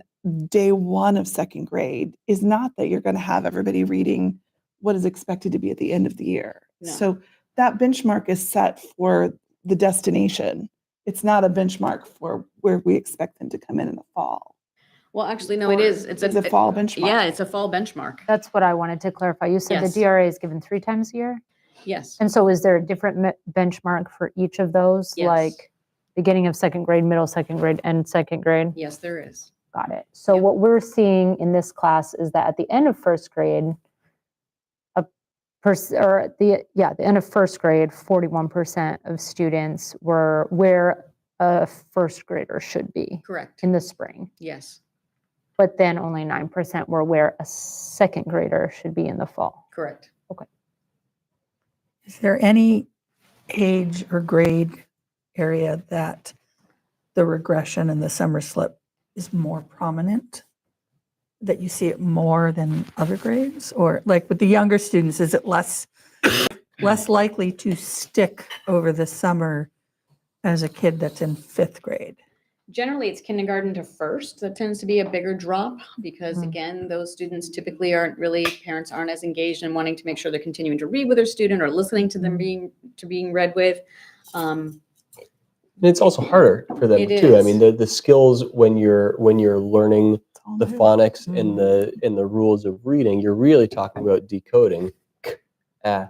day one of second grade is not that you're going to have everybody reading what is expected to be at the end of the year. No. So that benchmark is set for the destination. It's not a benchmark for where we expect them to come in the fall. Well, actually, no, it is. It's a fall benchmark. Yeah, it's a fall benchmark. That's what I wanted to clarify. You said Yes. the DRA is given 3 times a year? Yes. And so is there a different benchmark for each of those? Yes. Like beginning of second grade, middle second grade, end second grade? Yes, there is. Got it. So Yep. what we're seeing in this class is that at the end of first grade, the end of first grade, 41% of students were where a first grader should be Correct. in the spring. Yes, But then only 9% were where a second grader should be in the fall. correct. Is there any age or grade area that the regression and the summer slip is more prominent? That you see it more than other grades? Or like with the younger students, is it less likely to stick over the summer as a kid that's in 5th grade? Generally, it's kindergarten to first. That tends to be a bigger drop because, again, those students typically parents aren't as engaged in wanting to make sure they're continuing to read with their student or listening to them being read with. and it's also harder for them It too. I is. mean, the skills when you're learning the phonics and the rules of reading, you're really talking about decoding and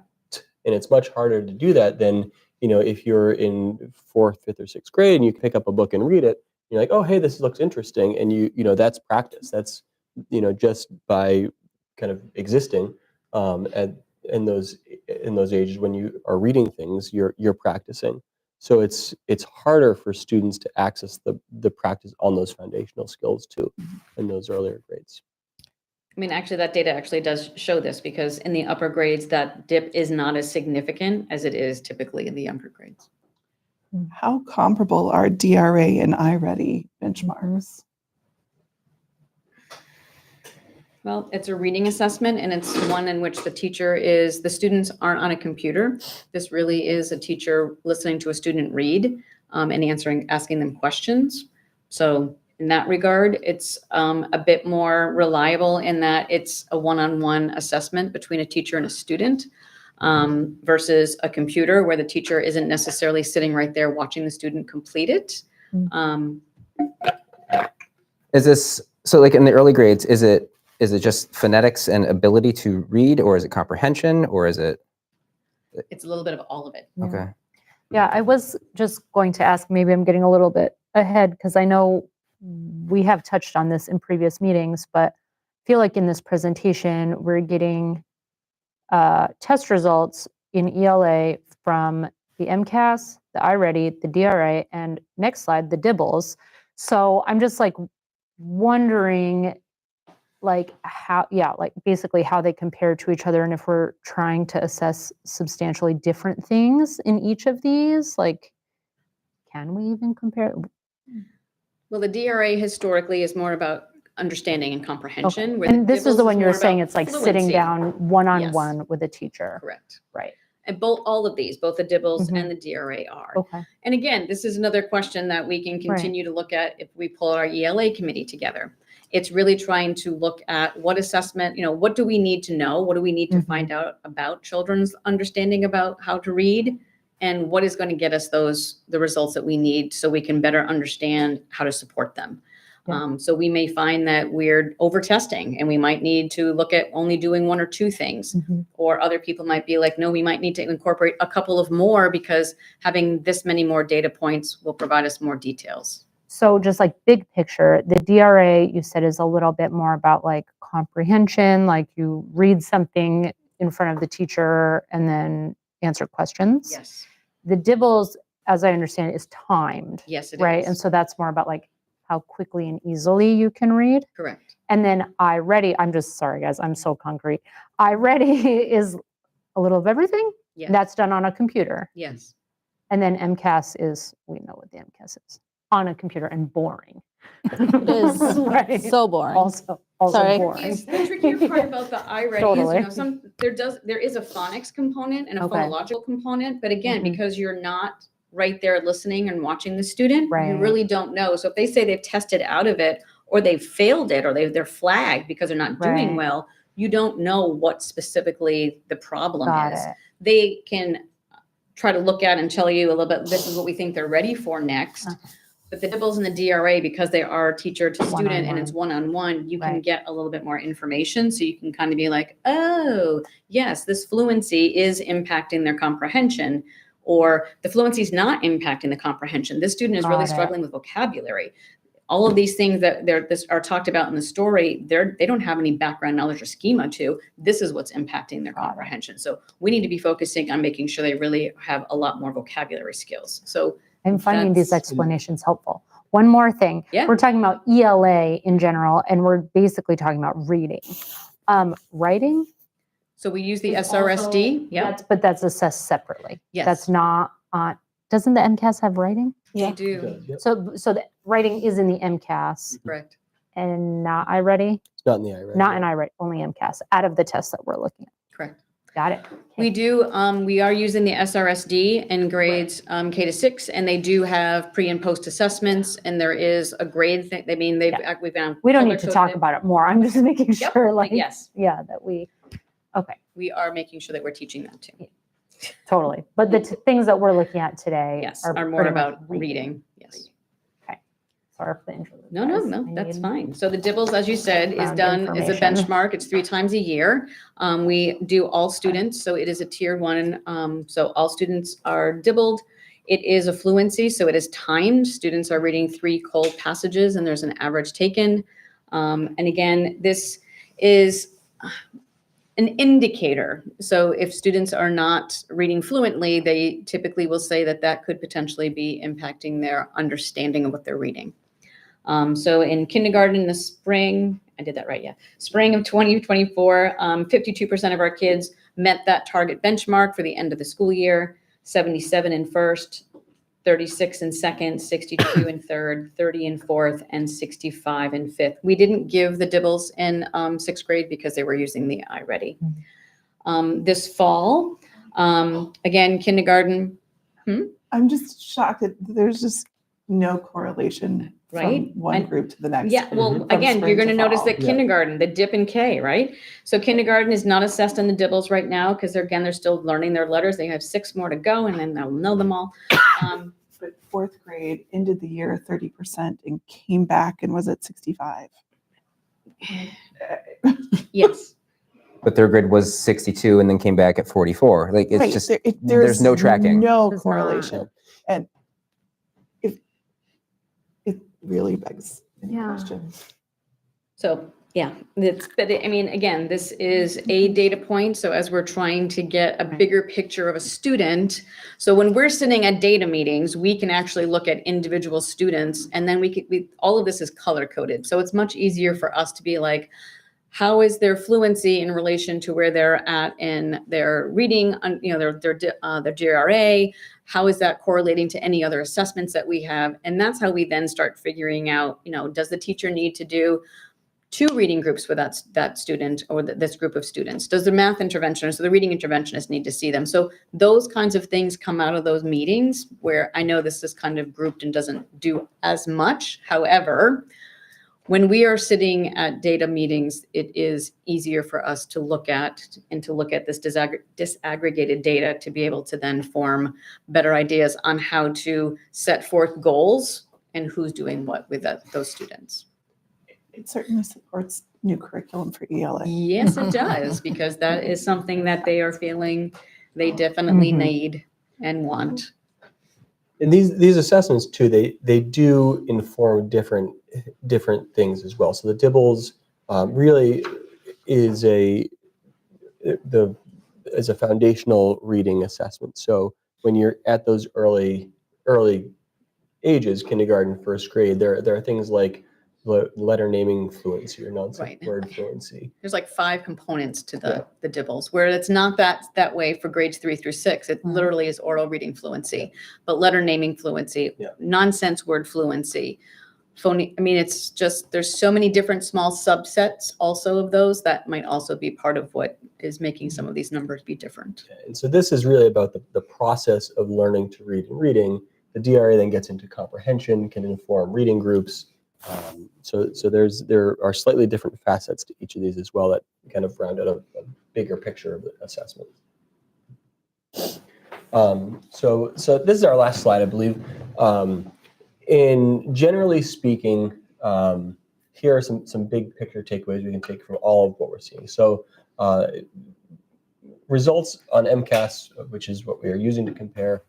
it's much harder to do that than if you're in 4th, 5th, or 6th grade and you pick up a book and read it. You're like, oh, hey, this looks interesting, and that's practice. That's just by kind of existing in those ages when you are reading things, you're practicing. So it's harder for students to access the practice on those foundational skills too in those earlier grades. I mean, actually, that data actually does show this because in the upper grades, that dip is not as significant as it is typically in the younger grades. How comparable are DRA and iReady benchmarks? Well, it's a reading assessment, and it's one in which the students aren't on a computer. This really is a teacher listening to a student read and asking them questions. So in that regard, it's a bit more reliable in that it's a one-on-one assessment between a teacher and a student versus a computer where the teacher isn't necessarily sitting right there watching the student complete it. Is this, so like in the early grades, is it just phonetics and ability to read, or is it comprehension, or is it? It's a little bit of all of it. Okay. Yeah, I was just going to ask, maybe I'm getting a little bit ahead because I know we have touched on this in previous meetings, but I feel like in this presentation, we're getting test results in ELA from the MCAS, the iReady, the DRA, and next slide, the DIBELS. So I'm just like wondering like basically how they compare to each other and if we're trying to assess substantially different things in each of these, like, can we even compare? Well, the DRA historically is more about understanding and comprehension. where And this is the DIBELS one you more were saying, about it's like sitting fluency. down one-on-one with a teacher. Correct. Right. And all of these, both the DIBELS Mhm. and the DRA are. Okay. And again, this is another question that we can continue to look at if we pull our ELA committee together. It's really trying to look at what assessment, what do we need to know? What do we need to find out about children's understanding about how to read? And what is going to get us the results that we need so we can better understand how to support them. Yeah. So we may find that we're over testing and we might need to look at only doing 1 or 2 things. Or other people might be like, no, we might need to incorporate a couple of more because having this many more data points will provide us more details. So just like big picture, the DRA you said is a little bit more about like comprehension, like you read something in front of the teacher and then answer questions. Yes. The DIBELS, as I understand it, is timed, Yes, it is. right? And so that's more about like how quickly and easily you can read. Correct. And then iReady, I'm just sorry, guys, I'm so concrete. iReady is a little of everything. Yes. That's done on a computer. Yes. And then MCAS is, we know what the MCAS is, on a computer and boring. It is Right. so boring. Also Sorry. boring. It's the trickier part about the iReady Totally. is, there is a phonics component and a Okay. phonological component, but again, Mhm. because you're not right there listening and watching the student, you Right. really don't know. So if they say they've tested out of it, or they've failed it, or they're flagged because they're not doing Right. well, you don't know what specifically the problem Got is. it. They can try to look at and tell you a little bit, this is what we think they're ready for next. Okay. But the DIBELS and the DRA, because they are teacher to student and it's One-on-one. one-on-one, you can Right. get a little bit more information. So you can kind of be like, oh, yes, this fluency is impacting their comprehension, or the fluency is not impacting the comprehension. This student is really Got it. struggling with vocabulary. All of these things that are talked about in the story, they don't have any background knowledge or schema to. This is what's impacting their Got it. comprehension. So we need to be focusing on making sure they really have a lot more vocabulary skills. So I'm finding these That's- explanations helpful. One more thing. Yeah. We're talking about ELA in general, and we're basically talking about reading. Writing? So we use the is SRSD. also- Yeah, But that's assessed separately. Yes. That's not on, doesn't the MCAS have writing? they Yeah. do. Yep. So the writing is in the MCAS Correct. and not iReady? It's not in the iReady. Not in iReady, only MCAS, out of the tests that we're looking at. Correct. Got it. We do, we are using the SRSD in grades K to 6, and they do have pre and post assessments, and there is a grade thing. I mean, we've been. We don't need to talk about it more. I'm just making Yep, sure, like, yes, yeah, that we, okay, we are making sure that we're teaching that too. totally. But the things that we're looking at today Yes, are are more pretty much about reading. Yes. Sorry for the intro. No, that's need- fine. So the DIBELS, as you said, is Background done, is a information. benchmark. It's 3 times a year. We do all students, so it is a tier 1. So all students are DIBELed. It is a fluency, so it is timed. Students are reading 3 cold passages, and there's an average taken. And again, this is an indicator. So if students are not reading fluently, they typically will say that that could potentially be impacting their understanding of what they're reading. So in kindergarten in the spring, I did that right, yeah. Spring of 2024, 52% of our kids met that target benchmark for the end of the school year, 77 in first, 36 in second, 62 in third, 30 in fourth, and 65 in fifth. We didn't give the DIBELS in 6th grade because they were using the iReady. This fall, again, kindergarten, I'm just shocked that there's just no correlation Right? from one And- group to the next. yeah, well, from again, spring you're going to to notice fall. that Yeah. kindergarten, the dip in K, right? So kindergarten is not assessed in the DIBELS right now because they're still learning their letters. They have 6 more to go, and then they'll know them all. But 4th grade ended the year 30% and came back and was at 65. Yes. But third grade was 62 and then came back at 44. Like it's Right, just, there's no tracking. No There's not. correlation. And it really begs any Yeah. question. So, yeah, I mean, again, this is a data point. So as we're trying to get a bigger picture of a student, so when we're sitting at data meetings, we can actually look at individual students, and then all of this is color coded. So it's much easier for us to be like, how is their fluency in relation to where they're at in their reading, their GRA? How is that correlating to any other assessments that we have? And that's how we then start figuring out, does the teacher need to do 2 reading groups with that student or this group of students? Does the math interventionist or the reading interventionist need to see them? So those kinds of things come out of those meetings where I know this is kind of grouped and doesn't do as much. However, when we are sitting at data meetings, it is easier for us to look at this disaggregated data to be able to then form better ideas on how to set forth goals and who's doing what with those students. It certainly supports new curriculum for ELA. Yes, it does, because that is something that they are feeling they definitely Mhm. need and want. And these assessments too, they do inform different things as well. So the DIBELS really is a foundational reading assessment. So when you're at those early ages, kindergarten, first grade, there are things like letter naming fluency or nonsense Right. word fluency. There's like 5 components to the DIBELS, where it's not that way for grades 3 through 6. It Mhm. literally is oral reading fluency, but letter naming fluency, Yeah. nonsense word fluency, phony. I mean, it's just, there's so many different small subsets also of those that might also be part of what is making some of these numbers be different. And so this is really about the process of learning to read and reading. The DRA then gets into comprehension, can inform reading groups. So there are slightly different facets to each of these as well that kind of round out a bigger picture of the assessment. So this is our last slide, I believe. In generally speaking, here are some big picture takeaways we can take from all of what we're seeing. So results on MCAS, which is what we are using to compare,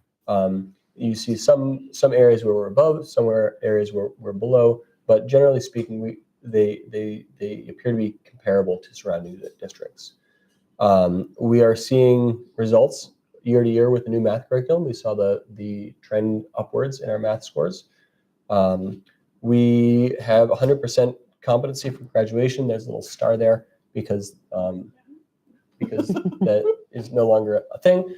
you see some areas where we're above, some areas where we're below, but generally speaking, they appear to be comparable to surrounding districts. We are seeing results year to year with the new math curriculum. We saw the trend upwards in our math scores. We have 100% competency for graduation. There's a little star there because that is no longer a thing.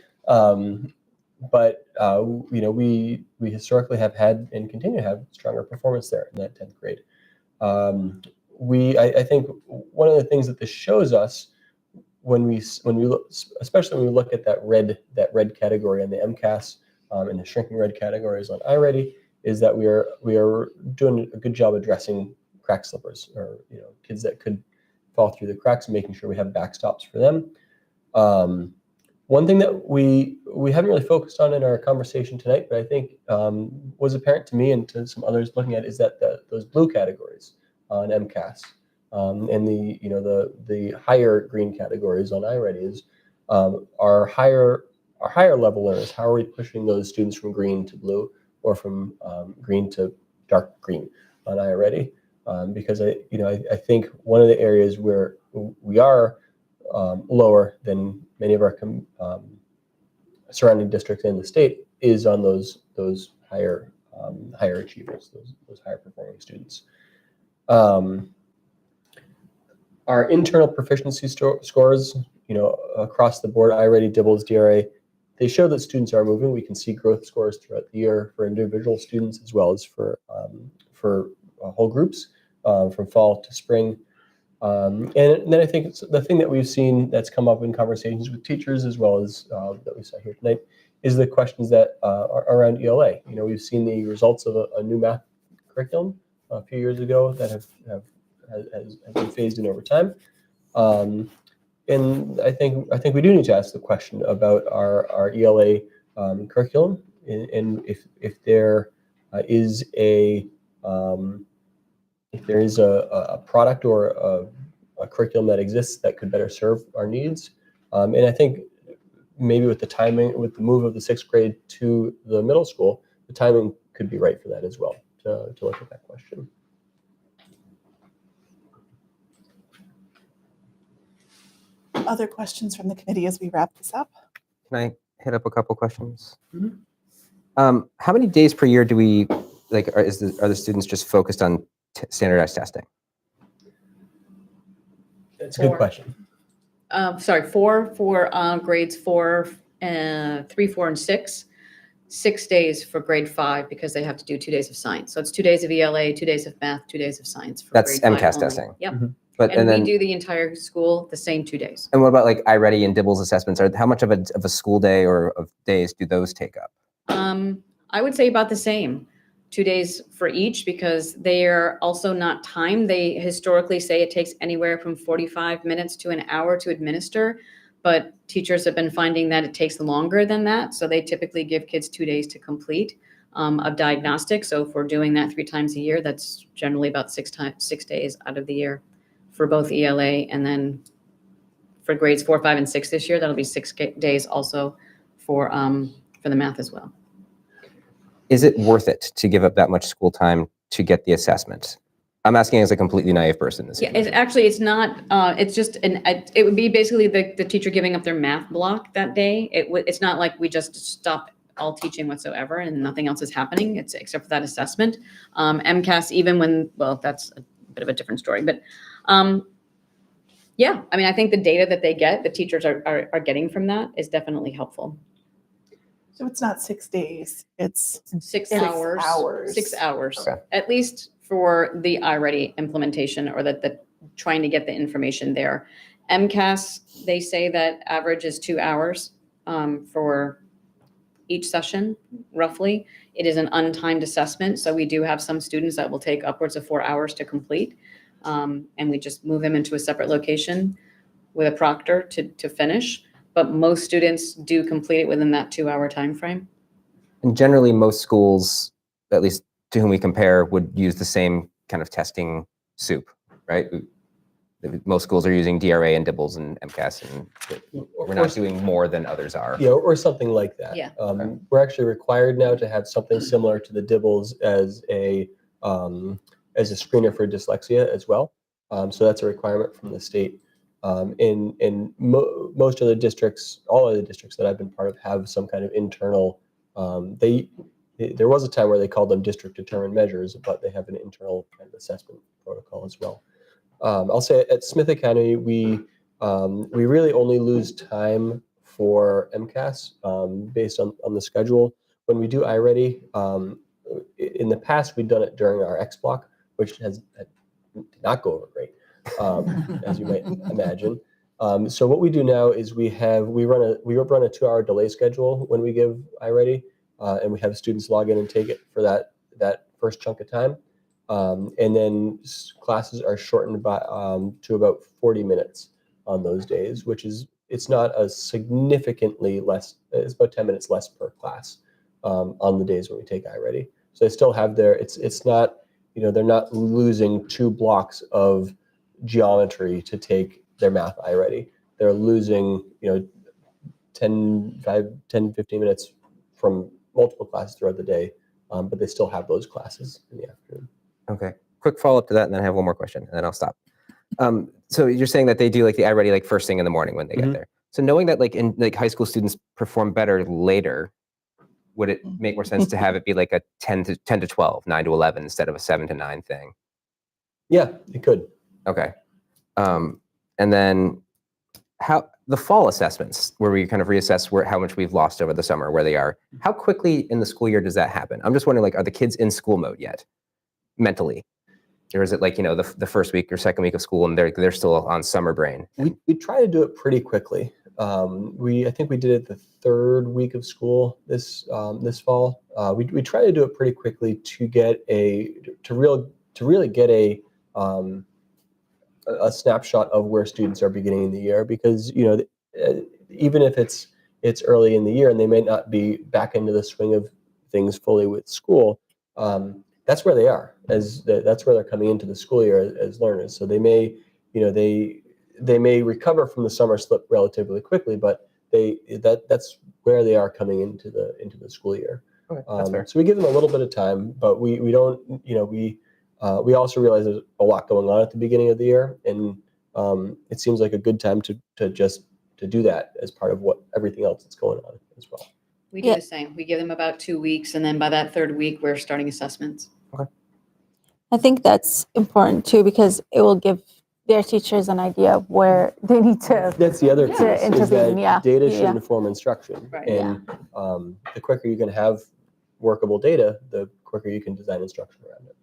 But we historically have had and continue to have stronger performance there in that 10th grade. I think one of the things that this shows us when we look, especially when we look at that red category on the MCAS and the shrinking red categories on iReady, is that we are doing a good job addressing crack slippers, or kids that could fall through the cracks, and making sure we have backstops for them. One thing that we haven't really focused on in our conversation tonight, but I think was apparent to me and to some others looking at, is that those blue categories on MCAS and the higher green categories on iReady are higher level learners. How are we pushing those students from green to blue, or from green to dark green on iReady? Because I think one of the areas where we are lower than many of our surrounding districts in the state is on those higher achievers, those higher performing students. Our internal proficiency scores, across the board, iReady, DIBELS, DRA, they show that students are moving. We can see growth scores throughout the year for individual students as well as for whole groups from fall to spring. And then I think the thing that we've seen that's come up in conversations with teachers, as well as that we saw here tonight, is the questions that are around ELA. We've seen the results of a new math curriculum a few years ago that has been phased in over time. And I think we do need to ask the question about our ELA curriculum, and if there is a product or a curriculum that exists that could better serve our needs. And I think maybe with the move of the 6th grade to the middle school, the timing could be right for that as well, to look at that question. Other questions from the committee as we wrap this up? Can I hit up a couple questions? Mhm. How many days per year do we are the students just focused on standardized testing? It's a good 4. question. Sorry, 4 for grades 4, 3, 4, and 6. 6 days for grade 5 because they have to do 2 days of science. So it's 2 days of ELA, 2 days of math, 2 days of science. For That's grade 5 MCAS only. testing. Yep. Mhm. But And we then do the entire school the same 2 days. and what about like iReady and DIBELS assessments? How much of a school day or of days do those take up? I would say about the same. 2 days for each, because they are also not timed. They historically say it takes anywhere from 45 minutes to an hour to administer, but teachers have been finding that it takes longer than that. So they typically give kids 2 days to complete of diagnostics. So if we're doing that 3 times a year, that's generally about 6 days out of the year for both ELA, and then for grades 4, 5, and 6 this year, that'll be 6 days also for the math as well. Is it worth it to give up that much school time to get the assessment? I'm asking as a completely naive person. This Yeah, it's not, it's just, it would be basically the teacher giving up their math block that day. It's not like we just stop all teaching whatsoever and nothing else is happening, except for that assessment. MCAS, even when, well, that's a bit of a different story, but yeah, I mean, I think the data that they get, the teachers are getting from that is definitely helpful. So it's not 6 days, it's 6 6 hours. hours. 6 hours, Okay. at least for the iReady implementation, or the trying to get the information there. MCAS, they say that average is 2 hours for each session, roughly. It is an untimed assessment, so we do have some students that will take upwards of 4 hours to complete. And we just move them into a separate location with a proctor to finish. But most students do complete it within that 2-hour time frame. And generally, most schools, at least to whom we compare, would use the same kind of testing soup, right? Most schools are using DRA and DIBELS and MCAS, and we're not doing more than others are. Yeah, or something like that. Yeah. We're actually required now to have something similar to the DIBELS as a screener for dyslexia as well. So that's a requirement from the state. Most of the districts, all of the districts that I've been part of, have some kind of internal. There was a time where they called them district determined measures, but they have an internal kind of assessment protocol as well. I'll say at Smith Academy, we really only lose time for MCAS based on the schedule. When we do iReady, in the past we've done it during our X block, which did not go over great, as you might imagine. So what we do now is we run a 2-hour delay schedule when we give iReady, and we have students log in and take it for that first chunk of time. And then classes are shortened by to about 40 minutes on those days, it's not a significantly less, it's about 10 minutes less per class on the days when we take iReady. So they still have it's not, they're not losing 2 blocks of geometry to take their math iReady. They're losing, 10, 15 minutes from multiple classes throughout the day, but they still have those classes in the afternoon. Okay. Quick follow-up to that, and then I have one more question, and then I'll stop. So you're saying that they do like the iReady like first thing in the morning when they get there. So knowing that high school students perform better later, would it make more sense to have it be like a 10 to 12, 9 to 11 instead of a 7 to 9 thing? Yeah, it could. Okay. And then how the fall assessments, where we kind of reassess how much we've lost over the summer, where they are. How quickly in the school year does that happen? I'm just wondering, are the kids in school mode yet, mentally? Or is it the first week or second week of school and they're still on summer brain? We try to do it pretty quickly. I think we did it the 3rd week of school this fall. We try to do it pretty quickly to get to really get a snapshot of where students are beginning in the year, because even if it's early in the year and they may not be back into the swing of things fully with school, that's where they are, that's where they're coming into the school year as learners. So they may they may recover from the summer slip relatively quickly, but that's where they are coming into the school year. Okay, that's fair. So we give them a little bit of time, but we don't, we also realize there's a lot going on at the beginning of the year, and it seems like a good time to do that as part of everything else that's going on as well. We do the same. We give them about 2 weeks, and then by that 3rd week, we're starting assessments. Okay. I think that's important too, because it will give their teachers an idea of where they need to. That's the other piece, is intervene, that data should yeah. inform instruction. Right. And the quicker you can have workable data, the quicker you can design instruction around it.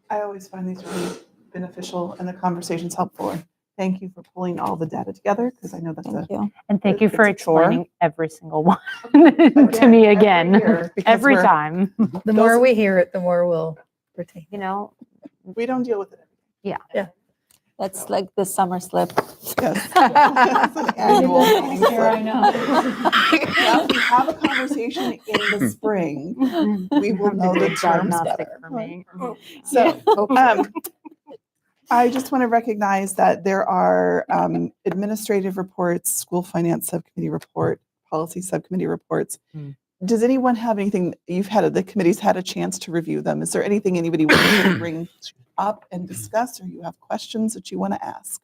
I always find these really beneficial and the conversation's helpful. And thank you for pulling all the data together, because I know that's Thank you. And thank you for It's a chore. explaining every single one to me again, year, because every we're- time. The more we hear it, the more we'll retain. We don't deal with it. That's like the summer slip. Yes. It's an annual meeting Here, I slip. know. Now, if we have a conversation in the spring, we will know the terms Diagnostic better. for me. So I just want to recognize that there are administrative reports, school finance subcommittee report, policy subcommittee reports. does anyone have anything, the committee's had a chance to review them. Is there anything anybody wants to bring up and discuss, or you have questions that you want to ask?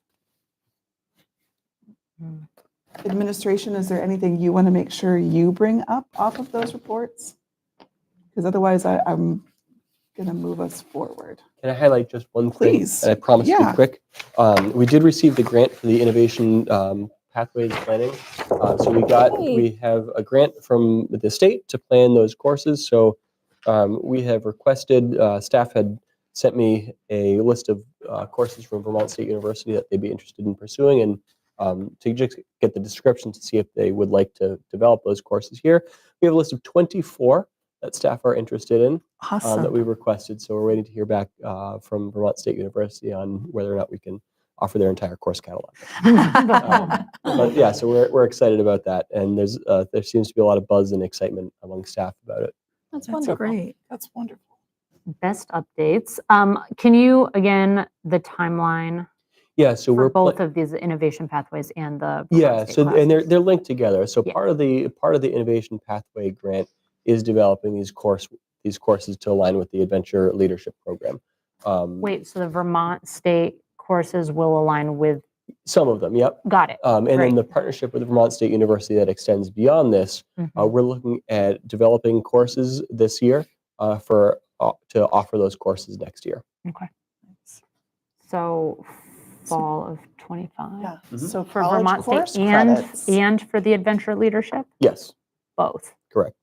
Administration, is there anything you want to make sure you bring up off of those reports? Because otherwise I'm going to move us forward. Can I highlight just one thing? Please. And I promise to Yeah. be quick. We did receive the grant for the innovation pathways planning. So we have a grant from the state to plan those courses. So we have requested, staff had sent me a list of courses from Vermont State University that they'd be interested in pursuing, and to just get the description to see if they would like to develop those courses here. We have a list of 24 that staff are interested in that Awesome. we requested. So we're waiting to hear back from Vermont State University on whether or not we can offer their entire course catalog. But yeah, so we're excited about that, and there seems to be a lot of buzz and excitement among staff about it. That's That's wonderful. Great. That's wonderful. Best updates. Can you, again, the timeline Yeah, so for we're both of these innovation pathways and the yeah, Vermont State so and classes? they're linked together. So Yeah. part of the innovation pathway grant is developing these courses to align with the adventure leadership program. Wait, so the Vermont State courses will align with, Some of them, yep. got it. And then Great. the partnership with Vermont State University that extends beyond this, Mhm. we're looking at developing courses this year to offer those courses next year. Okay. So fall of 25? Yeah. Mhm. So For college Vermont course State and, credits. and for the adventure leadership? Yes, Both. correct.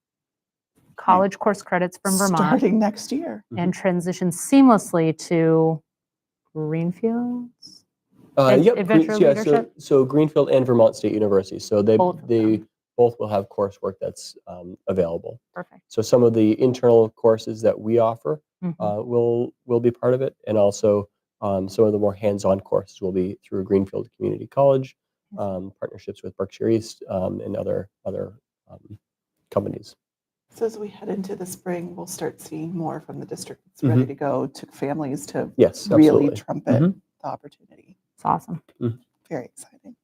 College course credits from Vermont Starting next year. and transition seamlessly to Greenfields? Yep. Adventure Yeah, leadership? so Greenfield and Vermont State University. So Both of they both will have coursework that's available. Perfect. So some of the internal courses that we offer Mhm. will be part of it, and also some of the more hands-on courses will be through Greenfield Community College, partnerships with Berkshire East, and other companies. So as we head into the spring, we'll start seeing more from the district that's ready to go to families to Yes, really absolutely. trumpet Mhm. the opportunity. It's awesome. Very exciting.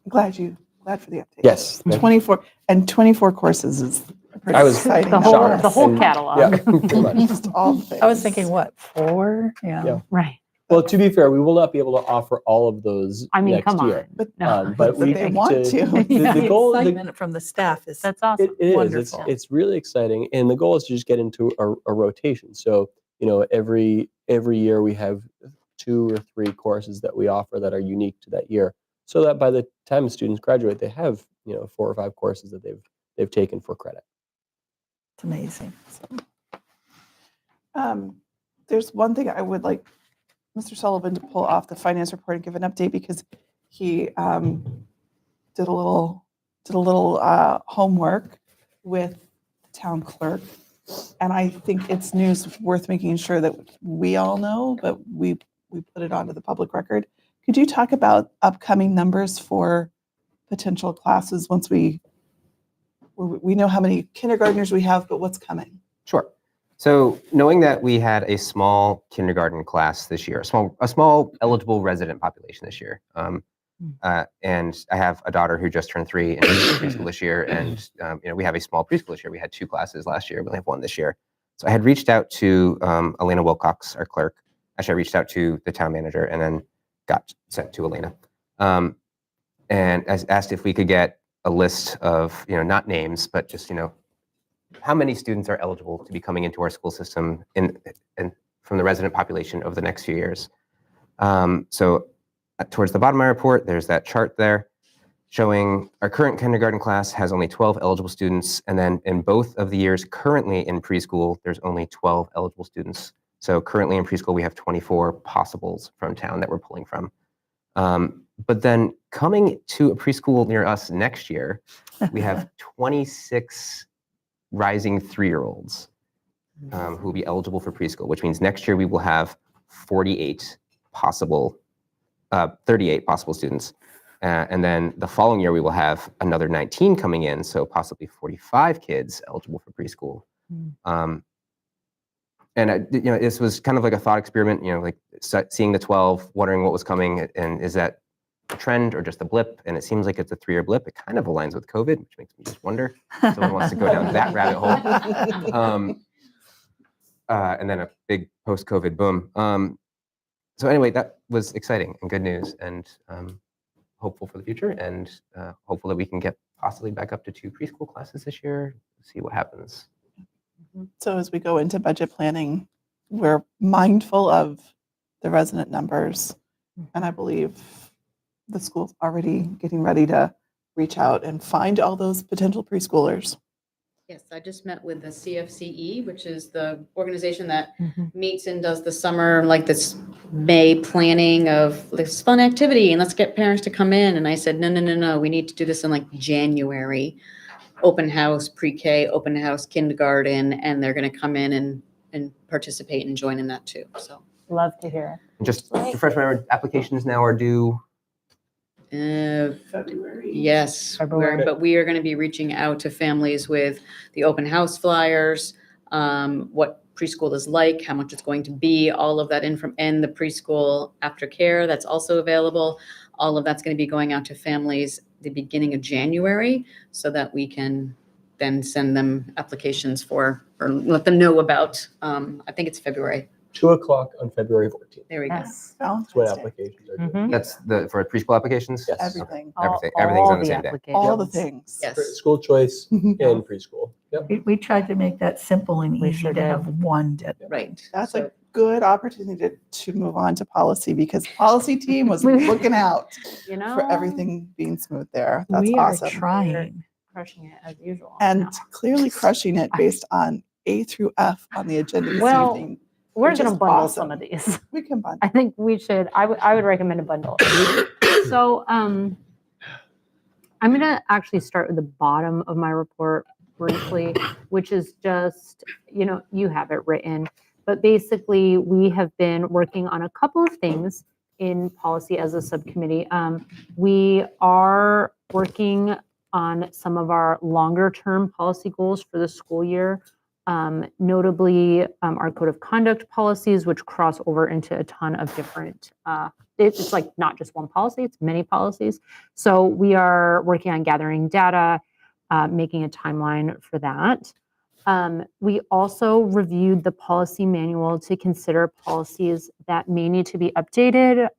Glad for the update. Yes. thank you. 24 courses is a pretty I was exciting. The shocked. whole And- catalog. Yeah, pretty much. Just all the things. I was thinking, what, 4? Yeah. Right. Well, to be fair, we will not be able to offer all of those I mean, next come year. on. But, No. But but we they think want to. the goal, the, Excitement from the staff is That's awesome. it is. Wonderful. It's really exciting, and the goal is to just get into a rotation. So every year we have 2 or 3 courses that we offer that are unique to that year, so that by the time students graduate, they have 4 or 5 courses that they've taken for credit. it's amazing. There's one thing I would like Mr. Sullivan to pull off the finance report and give an update, because he did a little homework with the town clerk, and I think it's news worth making sure that we all know, but we put it onto the public record. Could you talk about upcoming numbers for potential classes once we know how many kindergartners we have, but what's coming? Sure. So knowing that we had a small kindergarten class this year, a small eligible resident population this year, and I have a daughter who just turned 3 in preschool this year, and we have a small preschool this year. We had 2 classes last year. We only have 1 this year. So I had reached out to Elena Wilcox, our clerk. Actually, I reached out to the town manager and then got sent to Elena, and asked if we could get a list of not names, but just how many students are eligible to be coming into our school system and from the resident population over the next few years. So towards the bottom of my report, there's that chart there showing our current kindergarten class has only 12 eligible students. And then in both of the years currently in preschool, there's only 12 eligible students. So currently in preschool, we have 24 possibles from town that we're pulling from. But then coming to a preschool near us next year, we have 26 rising 3-year-olds who will be eligible for preschool, which means next year we will have 38 possible, 38 possible students. And then the following year we will have another 19 coming in, so possibly 45 kids eligible for preschool. And this was kind of like a thought experiment, like seeing the 12, wondering what was coming, and is that a trend or just a blip, and it seems like it's a 3-year blip. It kind of aligns with COVID, which makes me just wonder if someone wants to go down that rabbit hole. And then a big post-COVID boom. So anyway, that was exciting and good news, and hopeful for the future, and hopeful that we can get possibly back up to 2 preschool classes this year. See what happens. So as we go into budget planning, we're mindful of the resident numbers. And I believe the school's already getting ready to reach out and find all those potential preschoolers. Yes, I just met with the CFCE, which is the organization that Mhm. meets and does the summer, like this May planning of this fun activity, and let's get parents to come in. And I said, no, we need to do this in like January. Open house, pre-K, open house, kindergarten, and they're going to come in and participate and join in that too. So Love to hear And just to refresh my memory, applications now are due. February. yes, February. but we are going to be reaching out to families with the open house flyers, what preschool is like, how much it's going to be, all of that and the preschool aftercare that's also available. All of that's going to be going out to families the beginning of January so that we can then send them applications or let them know about, I think it's February. 2 o'clock on February 14th. There we go. Yes. That's when Valentine's Day. applications are due. Mhm. That's for preschool applications. Yes. Everything. Everything's on the same day. All the applications. things. Yes. For School choice and preschool. Yep. We tried to make that simple and We easy sure to did. have one deadline. Right. That's So- a good opportunity to move on to policy because policy team was looking out You know, for everything being smooth there. That's We awesome. are trying. crushing it as usual. And No. clearly crushing it based on A through F on the agenda this Well, evening. We're which going to is bundle awesome. some of these. We can bundle. I think we should. I would recommend a bundle. So I'm going to actually start with the bottom of my report briefly, which is just, you have it written, but basically we have been working on a couple of things in policy as a subcommittee. We are working on some of our longer term policy goals for the school year. Notably our code of conduct policies, which cross over into a ton of different, it's like not just one policy, it's many policies. So we are working on gathering data, making a timeline for that. We also reviewed the policy manual to consider policies that may need to be updated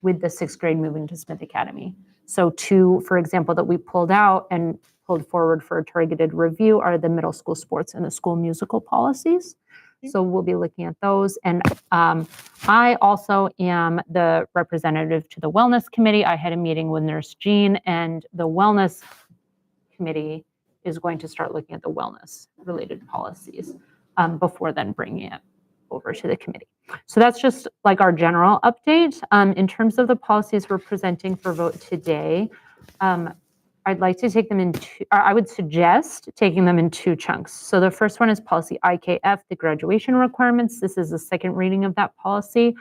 with the 6th grade moving to Smith Academy. So 2, for example, that we pulled out and pulled forward for a targeted review are the middle school sports and the school musical policies. So we'll be looking at those. And I also am the representative to the wellness committee. I had a meeting with Nurse Jean, and the wellness committee is going to start looking at the wellness related policies before then bringing it over to the committee. So that's just like our general update. In terms of the policies we're presenting for vote today, I'd like to take them in I would suggest taking them in 2 chunks. So the first one is policy IKF, the graduation requirements. This is the second reading of that policy.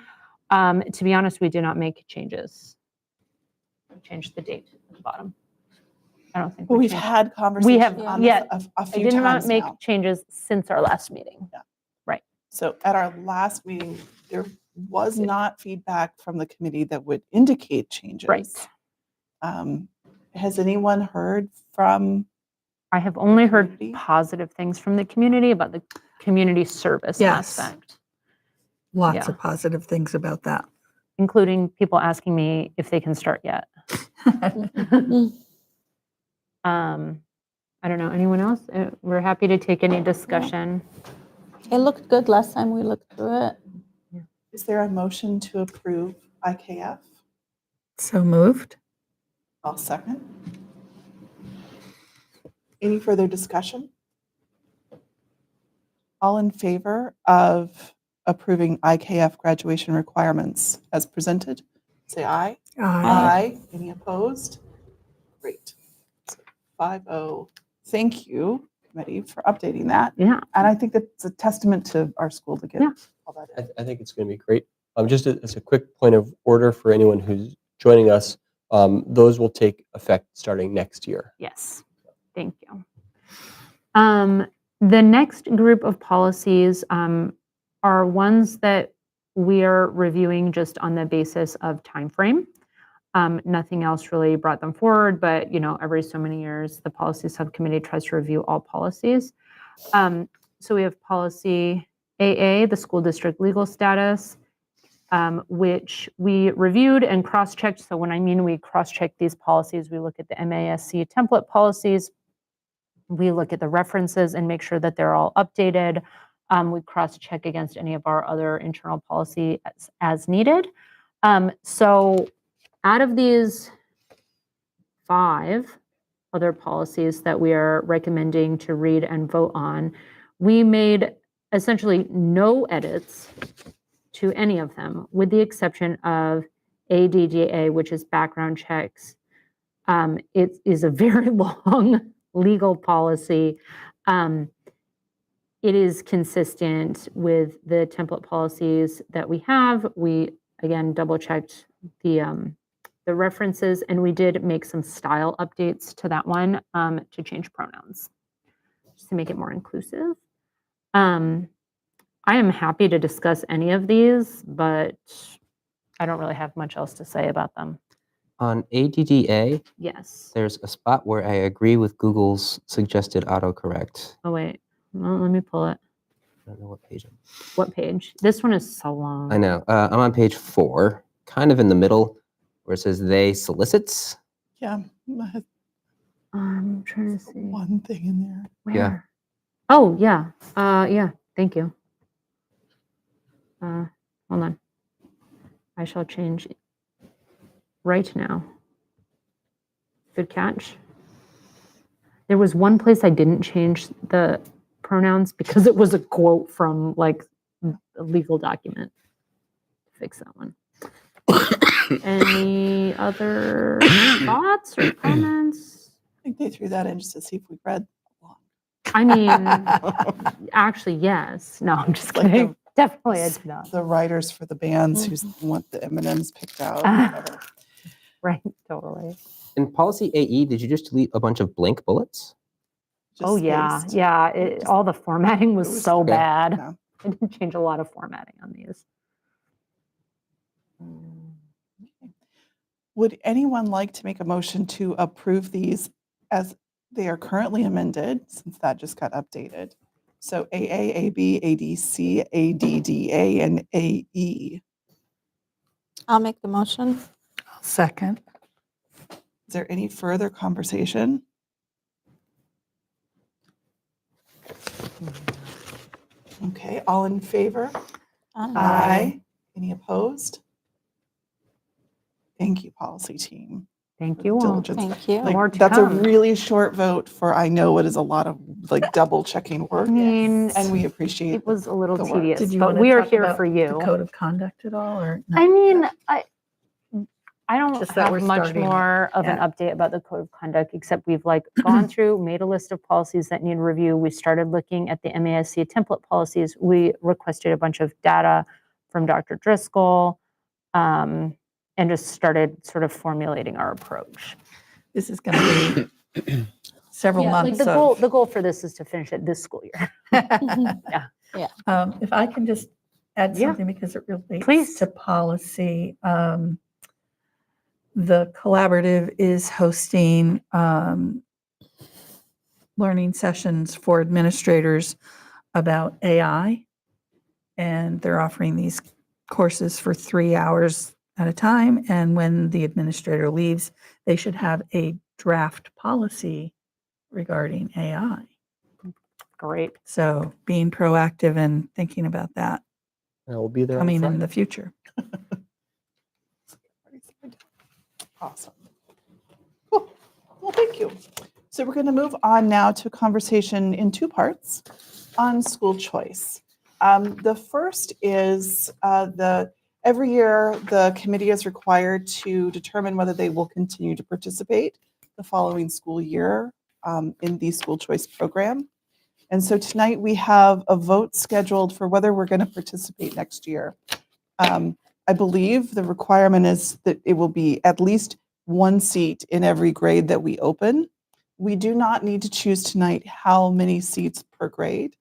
To be honest, we did not make changes. We changed the date at the bottom. I don't think But we've changed. had conversations have, on yeah. this a I few did not times make now. changes since our last meeting. So at our last meeting, there was not feedback from the committee that would indicate changes. Right. Has anyone heard from? I have only heard community? positive things from the community about the community service Yes. aspect, Lots Yeah. of positive things about that. including people asking me if they can start yet. I don't know, anyone else? We're happy to take any discussion. It looked good last time we looked through it. Is there a motion to approve IKF? So moved. I'll second. Any further discussion? All in favor of approving IKF graduation requirements as presented? Say aye. Aye. Any opposed? Great. 5-0. Thank you, committee, for updating that. Yeah. And I think that's a testament to our school to get Yeah. all that in. I think it's going to be great. Just as a quick point of order for anyone who's joining us, those will take effect starting next year. Yes, thank you. The next group of policies are ones that we are reviewing just on the basis of time frame. Nothing else really brought them forward, but every so many years, the policy subcommittee tries to review all policies. So we have policy AA, the school district legal status, which we reviewed and cross-checked. So when I mean we cross-check these policies, we look at the MASC template policies, we look at the references and make sure that they're all updated. We cross-check against any of our other internal policy as needed. So out of these 5 other policies that we are recommending to read and vote on, we made essentially no edits to any of them, with the exception of ADDA, which is background checks. It is a very long legal policy. It is consistent with the template policies that we have. We, again, double-checked the references, and we did make some style updates to that one to change pronouns, just to make it more inclusive. I am happy to discuss any of these, but I don't really have much else to say about them. On ADDA, Yes. there's a spot where I agree with Google's suggested autocorrect. Oh, wait. Well, let me pull it. I don't know what page I'm. What page? This one is so long. I know. I'm on page 4, kind of in the middle, where it says they solicits. Yeah, I had I'm trying to see. one thing in there. Where? Yeah. Oh, yeah. Yeah. Thank you. Hold on. I shall change right now. Good catch. There was one place I didn't change the pronouns because it was a quote from like a legal document. Fix that one. Any other thoughts or comments? I think they threw that in just to see if we read along. I mean, actually, yes. No, I'm just Like the- kidding. Definitely, I did not. The writers for the bands who want the M&Ms picked out. Ah. Whatever. Right, totally. In policy AE, did you just delete a bunch of blank bullets? Oh, Just yeah. spaced. Yeah. All the formatting was It was- so Okay. bad. Yeah. I didn't change a lot of formatting on these. Would anyone like to make a motion to approve these as they are currently amended, since that just got updated? So AA, AB, ADC, ADDA, and AE. I'll make the motion. Second. Is there any further conversation? Okay, all in favor? Any opposed? Thank you, policy team. Thank you all. Diligence. Thank you. Like, More to that's a come. really short vote for, I know it is a lot of like double checking work. I mean, And we appreciate it was a little the work. tedious, Did you but want to we are talk here about for the you. code of conduct at all, or? I mean, I don't Just that have we're much starting it. more of an Yeah. update about the code of conduct, except we've like gone through, made a list of policies that need review. We started looking at the MASC template policies. We requested a bunch of data from Dr. Driscoll, and just started sort of formulating our approach. This is going to be several Yeah, like months the of. goal for this is to finish it this school year. If I can just add Yeah. something because it relates Please. to policy. The collaborative is hosting learning sessions for administrators about AI. And they're offering these courses for 3 hours at a time. And when the administrator leaves, they should have a draft policy regarding AI. Great. So being proactive and thinking about that I will be there. on coming in Friday. the future. Awesome. Cool. Well, thank you. So we're going to move on now to a conversation in 2 parts on school choice. The first is every year the committee is required to determine whether they will continue to participate the following school year in the school choice program. And so tonight we have a vote scheduled for whether we're going to participate next year. I believe the requirement is that it will be at least 1 seat in every grade that we open. We do not need to choose tonight how many seats per grade.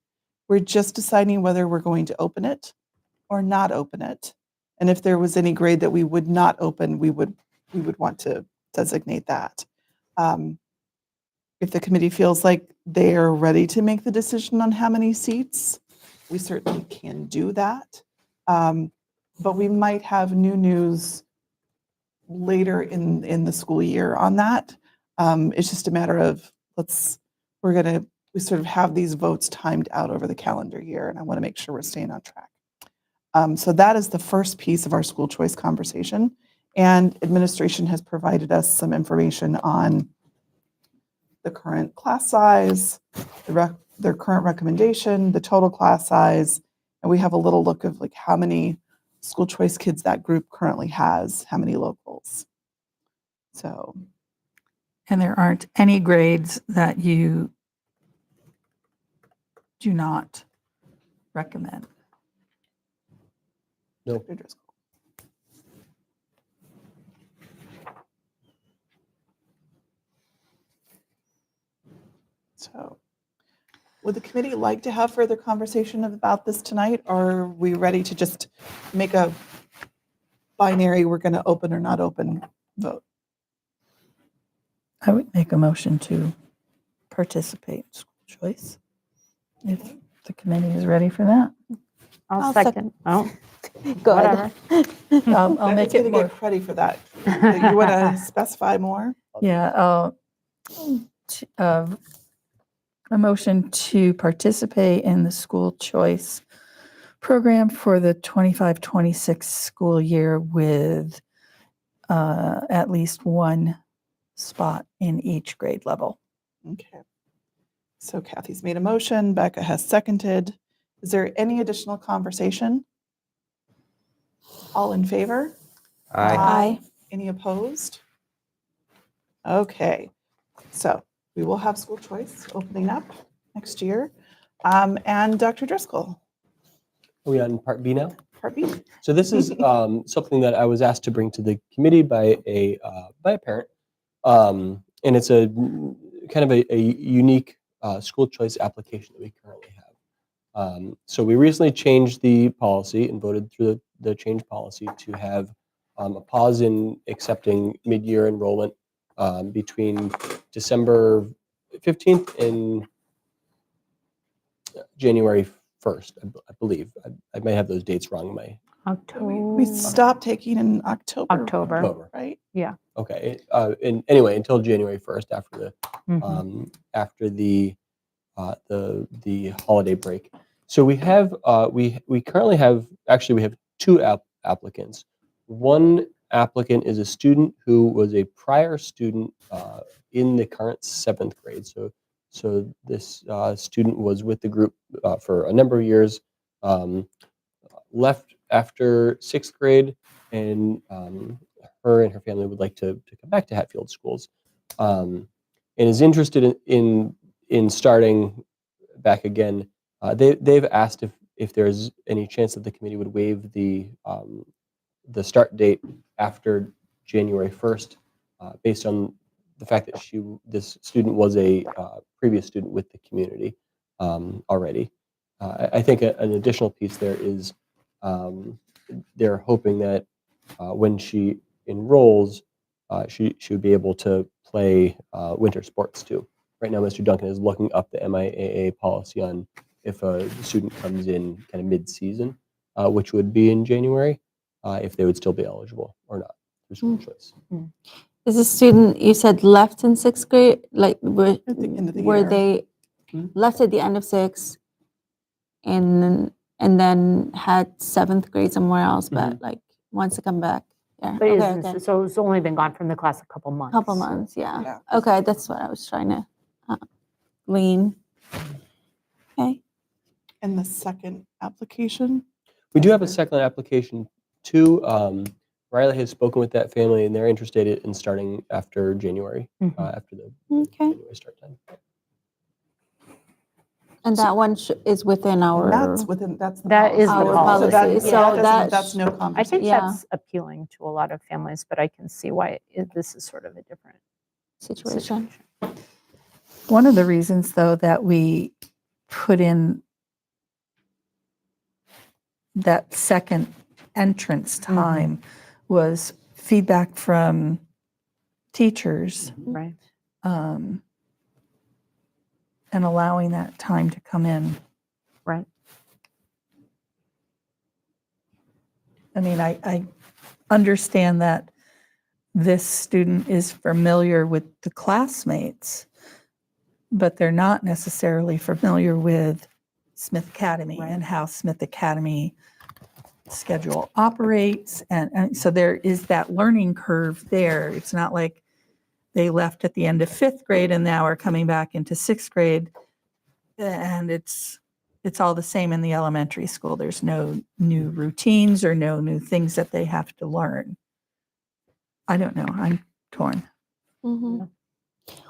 We're just deciding whether we're going to open it or not open it. And if there was any grade that we would not open, we would we would want to designate that. If the committee feels like they're ready to make the decision on how many seats, we certainly can do that. But we might have new news later in the school year on that. It's just a matter of we sort of have these votes timed out over the calendar year, and I want to make sure we're staying on track. So that is the first piece of our school choice conversation, and administration has provided us some information on the current class size, their current recommendation, the total class size, and we have a little look of like how many school choice kids that group currently has, how many locals. So, And there aren't any grades that you do not recommend. No. Dr. Driscoll. So, would the committee like to have further conversation about this tonight, or are we ready to just make a binary, we're going to open or not open vote? I would make a motion to participate in school choice if the committee is ready for that. I'll second. Oh, Go whatever. I'll make it to more. get credit for that. You want to specify more? Yeah, a motion to participate in the school choice program for the 25-26 school year with at least one spot in each grade level. Okay. So Kathy's made a motion, Becca has seconded. Is there any additional conversation? All in favor? Aye. Any opposed? Okay, so we will have school choice opening up next year. And Dr. Driscoll, Are we on part B now? part B. So this is something that I was asked to bring to the committee by a parent, and it's a kind of a unique school choice application that we currently have. So we recently changed the policy and voted through the change policy to have a pause in accepting mid-year enrollment between December 15th and January 1st, I believe. I may have those dates wrong in my We stopped taking in October. October. Right? Okay. And anyway, until January 1st, Mhm. after the holiday break. So we have we currently have we have two applicants. One applicant is a student who was a prior student in the current 7th grade. So this student was with the group for a number of years, left after 6th grade, and her and her family would like to come back to Hatfield schools, and is interested in starting back again. They've asked if there's any chance that the committee would waive the start date after January 1st, based on the fact that this student was a previous student with the community already. I think an additional piece there is they're hoping that when she enrolls, she would be able to play winter sports too. Right now, Mr. Duncan is looking up the MIAA policy on if a student comes in kind of mid-season, which would be in January, if they would still be eligible or not through school choice. Is a student you said left in 6th grade? Like were At the end of the were year. they left at the end of 6th and then had 7th grade somewhere else, but like wants to come back? Yeah. But Okay, is okay. this, so it's only been gone from the class a couple months. Couple months, yeah. Yeah. Okay, that's what I was trying to glean. Okay. And the second application? We do have a second application too. Riley has spoken with that family, and they're interested in starting after January, after the Okay. January start time. And that one is within our. That's the That is the policy. policy. So that, So yeah, that that's no I conversation. think Yeah. that's appealing to a lot of families, but I can see why this is sort of a different situation. One of the reasons, though, that we put in that second entrance time was feedback from teachers, Right. and allowing that time to come in. Right. I mean, I understand that this student is familiar with the classmates, but they're not necessarily familiar with Smith Academy Right. and how Smith Academy schedule operates. And so there is that learning curve there. It's not like they left at the end of 5th grade and now are coming back into 6th grade. And it's all the same in the elementary school. There's no new routines or no new things that they have to learn. I don't know. I'm torn. Mhm.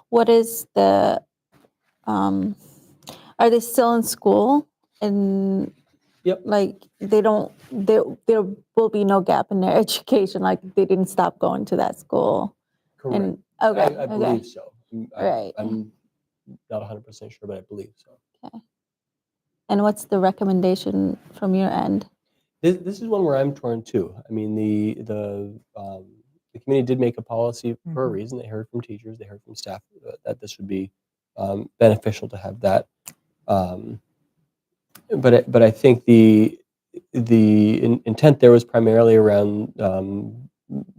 What is the, are they still in school? And Yep. like there will be no gap in their education, like they didn't stop going to that school. Correct. And okay, I believe so. Right. I'm not 100% sure, but I believe so. And what's the recommendation from your end? This is one where I'm torn too. I mean, the committee did make a policy for a reason. They heard from teachers, they heard from staff that this would be beneficial to have that. But I think the intent there was primarily around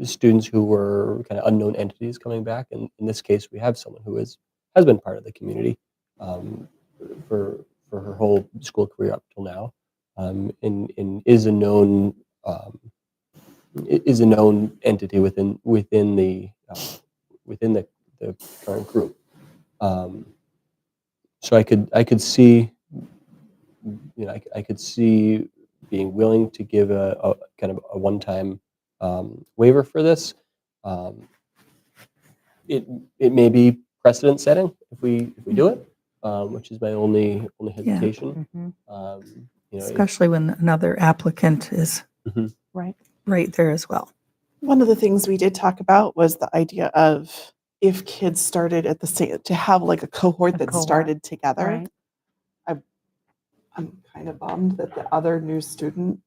students who were kind of unknown entities coming back. And in this case, we have someone who has been part of the community for her whole school career up till now, and is a known entity within the current group. So I could see, I could see being willing to give a kind of a one-time waiver for this. It may be precedent setting if we do it, which is my only hesitation. Especially when another applicant is Right. right there as well. One of the things we did talk about was the idea of if kids started at the same, to have like a cohort that started together. Right. I'm kind of bummed that the other new student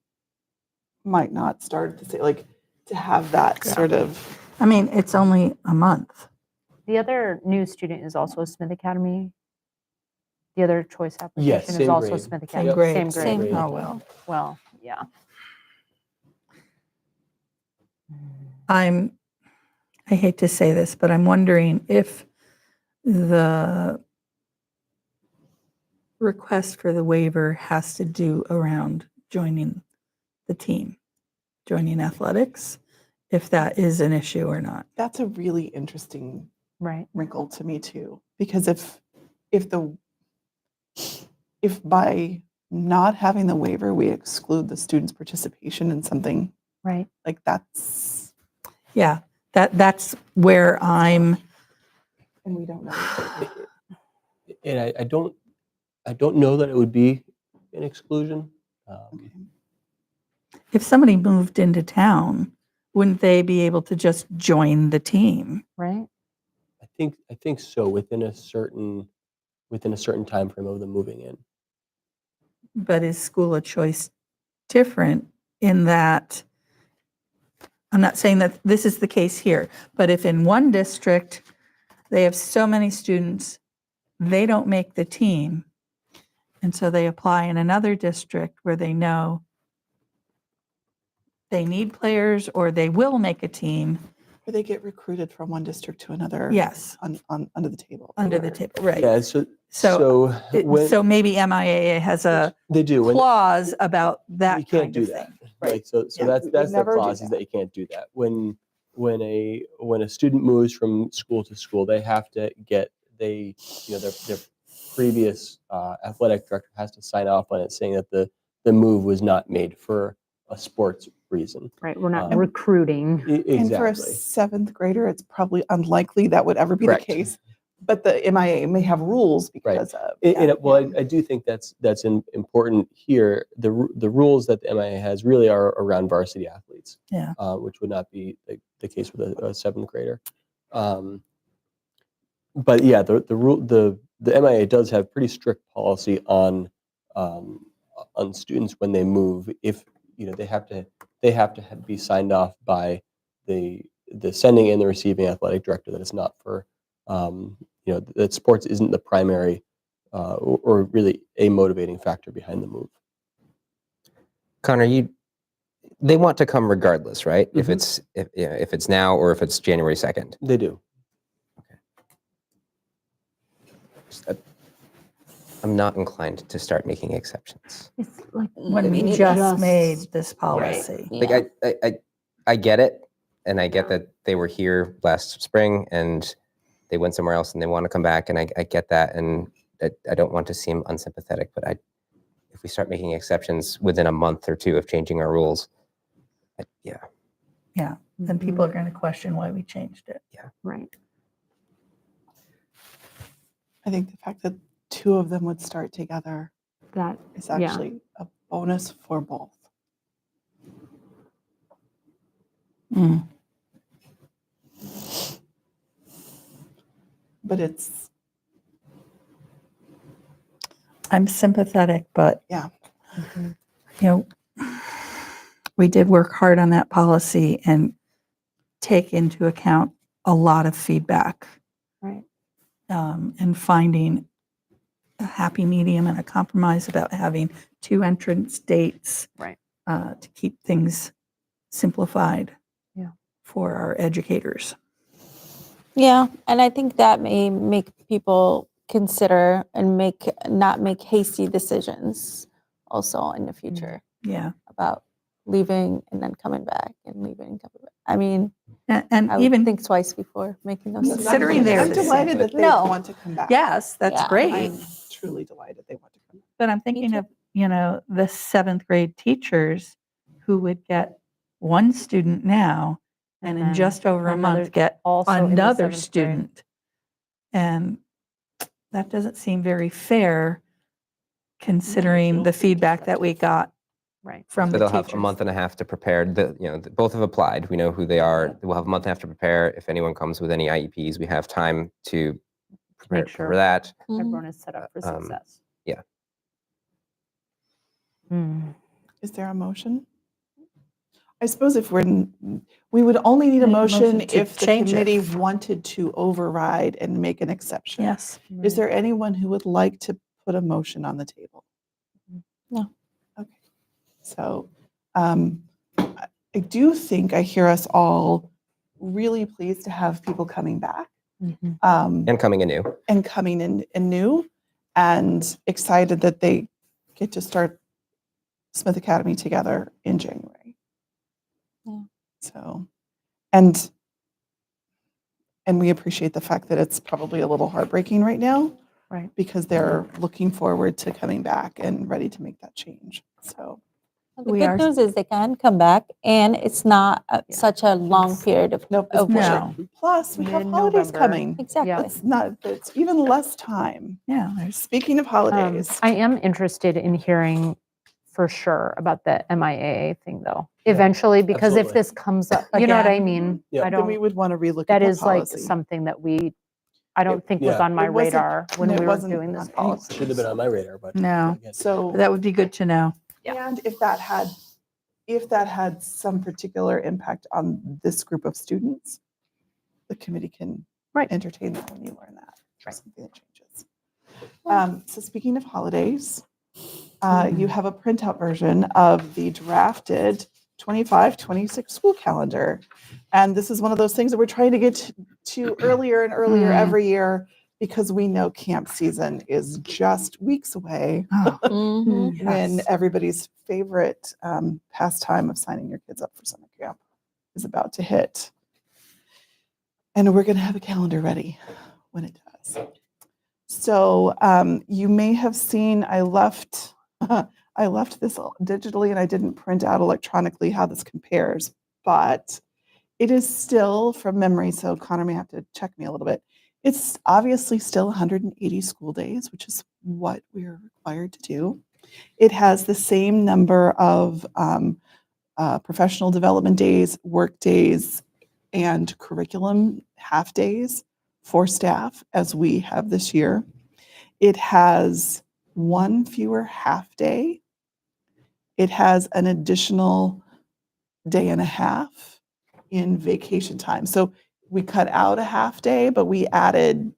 might not start at the same, like to have that sort of. I mean, it's only a month. The other new student is also a Smith Academy. The other choice application is same also grade. Smith Same Academy. grade. Same grade. Same. grade. Oh, well. Well, yeah. I hate to say this, but I'm wondering if the request for the waiver has to do around joining the team, joining athletics, if that is an issue or not. That's a really interesting Right. wrinkle to me too, because if by not having the waiver we exclude the student's participation in something Right. like that's, Yeah, that's where I'm. and we don't know. And I don't know that it would be an exclusion. Okay. If somebody moved into town, wouldn't they be able to just join the team? Right. I think so, within a certain time frame of them moving in. But is school of choice different in that? I'm not saying that this is the case here, but if in one district they have so many students, they don't make the team, and so they apply in another district where they know they need players or they will make a team. Or they get recruited from one district to another. Yes, on under the table. under the or- table, right. Yeah. So when So maybe MIAA has a they do, when clause about that you can't kind do of that. thing. Right. So Yeah, that's we would the never do clause is that. that you can't do that. When a student moves from school to school, they have to get their previous athletic director has to sign off on it, saying that the move was not made for a sports reason. Right. We're not Um, recruiting. And for a Exactly. 7th grader, it's probably unlikely that would ever be Correct. the case. But the MIA may have rules because of. I do think that's important here. The rules that the MIA has really are around varsity athletes, Yeah. Which would not be the case with a 7th grader. But yeah, the MIA does have pretty strict policy on students when they move. If they have to be signed off by the sending and the receiving athletic director that it's not for that sports isn't the primary or really a motivating factor behind the move. Connor, they want to come regardless, right? If Mhm. if it's now or if it's January 2nd. They do. I'm not inclined to start making exceptions. It's like When We we need just to- made this policy. Like I get it, and I get that they were here last spring and they went somewhere else and they want to come back, and I get that, and I don't want to seem unsympathetic, but if we start making exceptions within a month or two of changing our rules, yeah. Yeah, then people are going to question why we changed it. right. I think the fact that two of them would start together That is Yeah. actually a bonus for both. Mm. But it's, I'm sympathetic, but yeah, you know, we did work hard on that policy and take into account a lot of feedback, Right. and finding a happy medium and a compromise about having two entrance dates, Right. to keep things simplified, Yeah. for our educators. Yeah, and I think that may make people consider and not make hasty decisions also in the future Yeah, about leaving and then coming back and leaving and coming back. I mean, and I would even think twice before making those Considering decisions. they're I'm the delighted same. that they No. want to come back. yes, that's Yeah, great. I'm truly delighted they want to come back. But I'm thinking too. of, the 7th grade teachers who would get one student now and in then just over a another- month get also in the another 7th grade. student. And that doesn't seem very fair considering the feedback that we got Right. from So the they'll teachers. have a month and a half to prepare. Both have applied. We know who they are. We'll have a month and a half to prepare. If anyone comes with any IEPs, we have time to prepare Make sure for that. Mhm. everyone is set up for success. yeah. Hmm. Is there a motion? I suppose if we would only need a Need a motion motion to if the change it. committee wanted to override and make an exception. Yes. Is there anyone who would like to put a motion on the table? No. Okay. So I do think I hear us all really pleased to have people coming back Mhm. And coming anew. and coming in new and excited that they get to start Smith Academy together in January. Yeah. So, and we appreciate the fact that it's probably a little heartbreaking right now. Right. Because they're looking forward to coming back and ready to make that change. So, The We good are- news is they can come back and it's not Yeah. such a long period of, nope. of it's work. No. Plus, we have Mid-November. holidays coming. Exactly. It's even less time. Yeah, there's Speaking of holidays, I am interested in hearing for sure about the MIAA thing though, eventually, because if absolutely. this comes up, you know what I Again. mean? Yeah. I then we don't, would want to relook that at is like something that I don't think was yeah. on my It wasn't- radar when it we were wasn't doing this on any- policy. Should have been on my radar, but No. again, So that would be good to know. Yeah. And if that had some particular impact on this group of students, the committee can Right. entertain that when you learn that. Right. Something that changes. Yeah. So speaking of holidays, you have a printout version of the drafted 25-26 school calendar. And this is one of those things that we're trying to get to earlier and earlier every year because we know camp season is just weeks away. Oh, Mhm. When yes. everybody's favorite pastime of signing your kids up for summer camp is about to hit. And we're going to have a calendar ready when it does. So you may have seen I left this digitally and I didn't print out electronically how this compares, but it is still from memory, so Connor may have to check me a little bit. It's obviously still 180 school days, which is what we're required to do. It has the same number of professional development days, work days, and curriculum half days for staff as we have this year. It has one fewer half day. It has an additional day and a half in vacation time. So we cut out a half day, but we added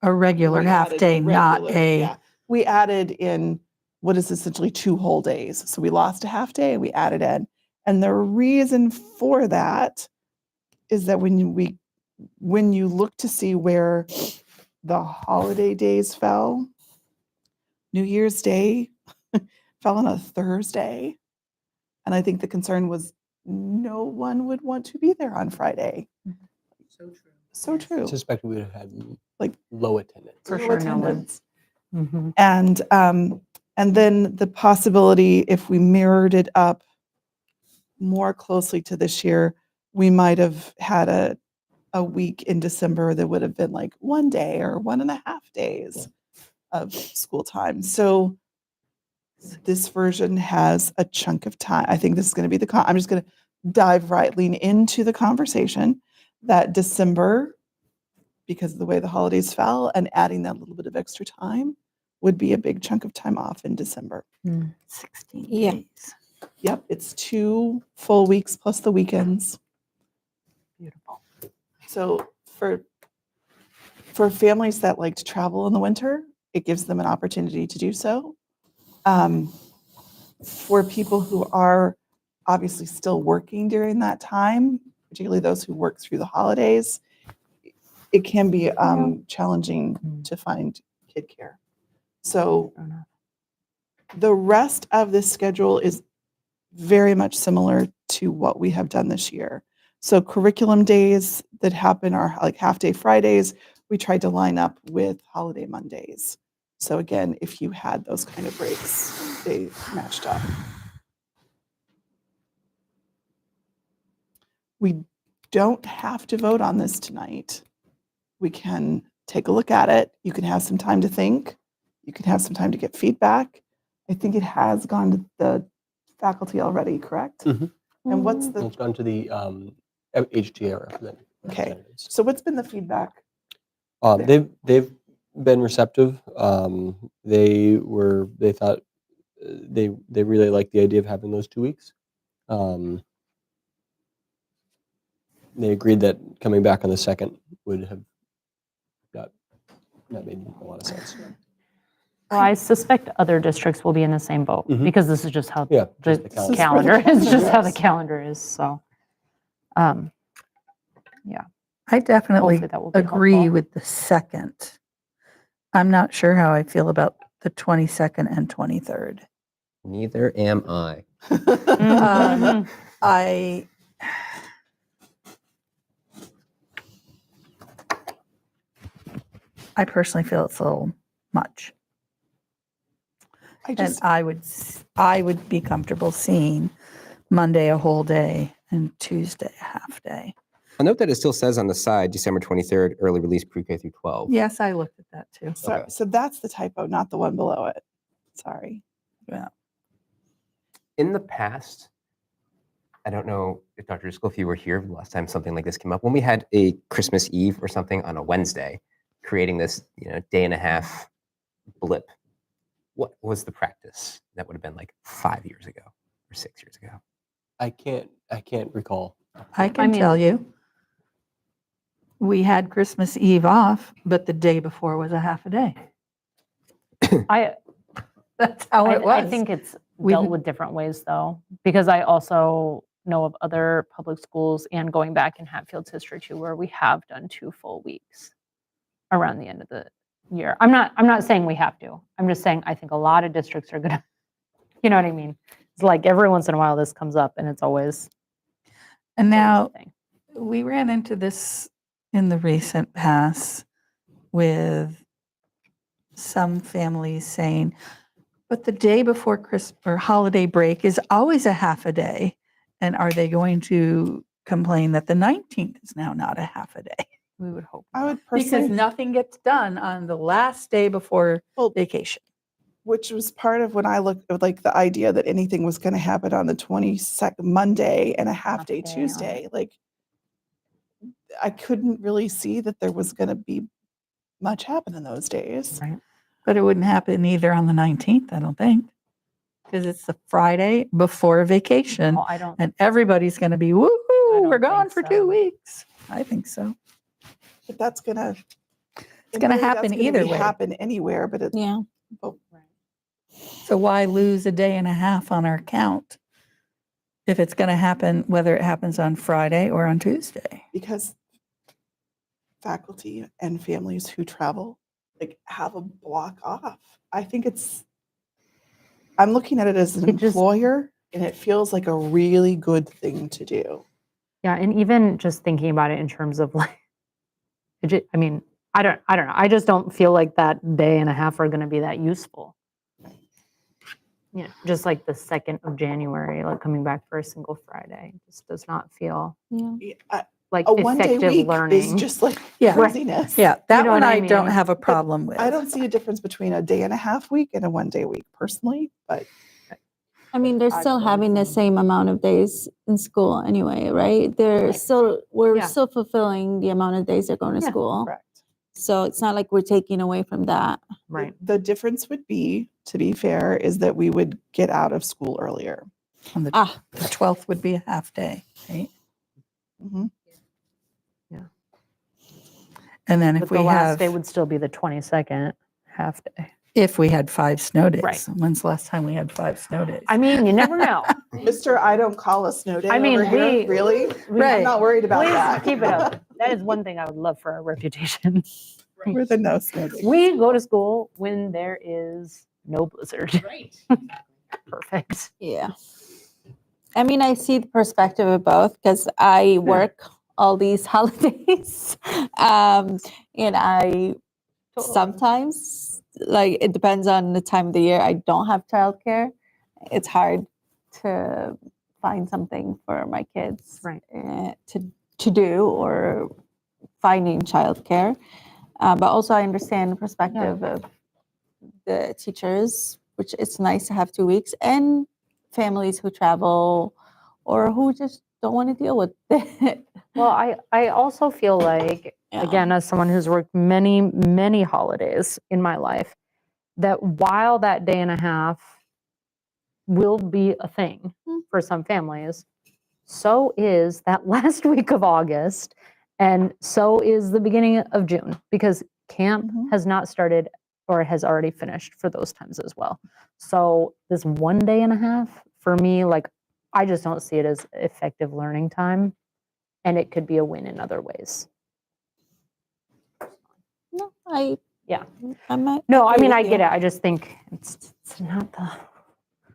A regular half day, not regular, a, yeah. We added in what is essentially 2 whole days. So we lost a half day and we added in. And the reason for that is that when you look to see where the holiday days fell, New Year's Day fell on a Thursday. And I think the concern was no one would want to be there on Friday. So true. So Yes. I true. suspect we would have had Like, low attendance. For Low sure, no one. attendance. Mhm. And then the possibility, if we mirrored it up more closely to this year, we might have had a week in December that would have been like 1 day or 1.5 days of school time. So this version has a chunk of time. I think this is going to be I'm just going to lean into the conversation that December, because of the way the holidays fell and adding that little bit of extra time, would be a big chunk of time off in December. 16 Yeah. days. Yep, it's 2 full weeks plus the weekends. Beautiful. So for families that like to travel in the winter, it gives them an opportunity to do so. For people who are obviously still working during that time, particularly those who work through the holidays, it can be challenging to find kid care. So Fair enough. the rest of this schedule is very much similar to what we have done this year. So curriculum days that happen are like half day Fridays. We tried to line up with holiday Mondays. So again, if you had those kind of breaks, they matched up. We don't have to vote on this tonight. We can take a look at it. You can have some time to think. You can have some time to get feedback. I think it has gone to the faculty already, correct? Mhm. And what's And the, it's gone to the HTA Okay. representatives. so what's been the feedback? They've been receptive. They thought they really liked the idea of having those 2 weeks. They agreed that coming back on the 2nd would have not made a lot of sense. Well, I suspect other districts will be in the same boat Mhm. because this is just how Yeah, the just the calendar. calendar is. Just how the calendar is. So, I definitely hopefully that will be agree helpful. with the 2nd. I'm not sure how I feel about the 22nd and 23rd. Neither am I. Mhm. I personally feel it's a little much. I And just, I would be comfortable seeing Monday a whole day and Tuesday a half day. I'll note that it still says on the side, December 23rd, early release pre-K through 12. Yes, I looked at that too. so, Okay. so that's the typo, not the one below it. Sorry. In the past, I don't know if Dr. Driscoll, if you were here the last time something like this came up, when we had a Christmas Eve or something on a Wednesday, creating this day and a half blip, what was the practice? That would have been like 5 years ago or 6 years ago. I can't recall. I can mean- tell you, we had Christmas Eve off, but the day before was a half a day. I That's how it was. I think it's We've- dealt with different ways though, because I also know of other public schools and going back in Hatfield's history too, where we have done 2 full weeks around the end of the year. I'm not saying we have to. I'm just saying I think a lot of districts are gonna, you know what I mean? It's like every once in a while this comes up and it's always And a now thing. we ran into this in the recent past with some families saying, but the day before Christmas or holiday break is always a half a day. And are they going to complain that the 19th is now not a half a day? We would hope. I not. would Because personally, nothing gets done on the last day before Well, vacation. which was part of when I looked at like the idea that anything was going to happen on the 22nd Monday and a half day Half day on- Tuesday. Like I couldn't really see that there was going to be much happen in those days. Right. But it wouldn't happen either on the 19th, I don't think. Because it's the Friday before vacation No, I don't. and everybody's going to be woohoo oh, don't we're gone think for so. 2 weeks. I think so. But that's gonna. It's gonna happen either way. Happen anywhere, but it's. Yeah. So why lose a day and a half on our count if it's going to happen, whether it happens on Friday or on Tuesday? Because faculty and families who travel like have a block off. I think I'm looking at it as an It just- employer, and it feels like a really good thing to do. Yeah, and even just thinking about it in terms of like, I mean, I don't know. I just don't feel like that day and a half are going to be that useful. Yeah, just like the 2nd of January, like coming back for a single Friday, just does not feel Yeah, like a one-day effective week learning. is just like Yeah. craziness. Yeah, that know one what I I don't mean? have a problem with. I don't see a difference between a day and a half week and a one-day week personally, but I mean, they're still having the same amount of days in school anyway, right? We're Yeah. still fulfilling the amount of days they're going to Yeah. school. correct. So it's not like we're taking away from that. Right. The difference would be, to be fair, is that we would get out of school earlier. On the, Ah. the 12th would be a half day, right? Mhm. And then if But we the last have, day would still be the 22nd, half day. if we had 5 snow days. Right. When's the last time we had 5 snow days? I mean, you never know. Mr. I don't call a snow day I mean, over here. we- Really? Right. I'm not worried about Please that. keep it up. That is one thing I would love for our reputation. We're the no snow day. We go to school when there is no blizzard. Right. Perfect. Yeah. I mean, I see the perspective of both because I work all these holidays. And I sometimes, like, it depends on the time of the year, I don't have childcare. It's hard to find something for my kids Right. to do or finding childcare. But also, I understand the perspective of the teachers, which it's nice to have 2 weeks, and families who travel or who just don't want to deal with it. Well, I also feel like, Yeah. again, as someone who's worked many, many holidays in my life, that while that day and a half will be a thing for some families, so is that last week of August, and so is the beginning of June, because camp has not started or has already finished for those times as well. So this 1 day and a half, for me, like, I just don't see it as effective learning time, and it could be a win in other ways. No, Yeah. I might. No, I agree mean, with I you. get it. I just think it's not the I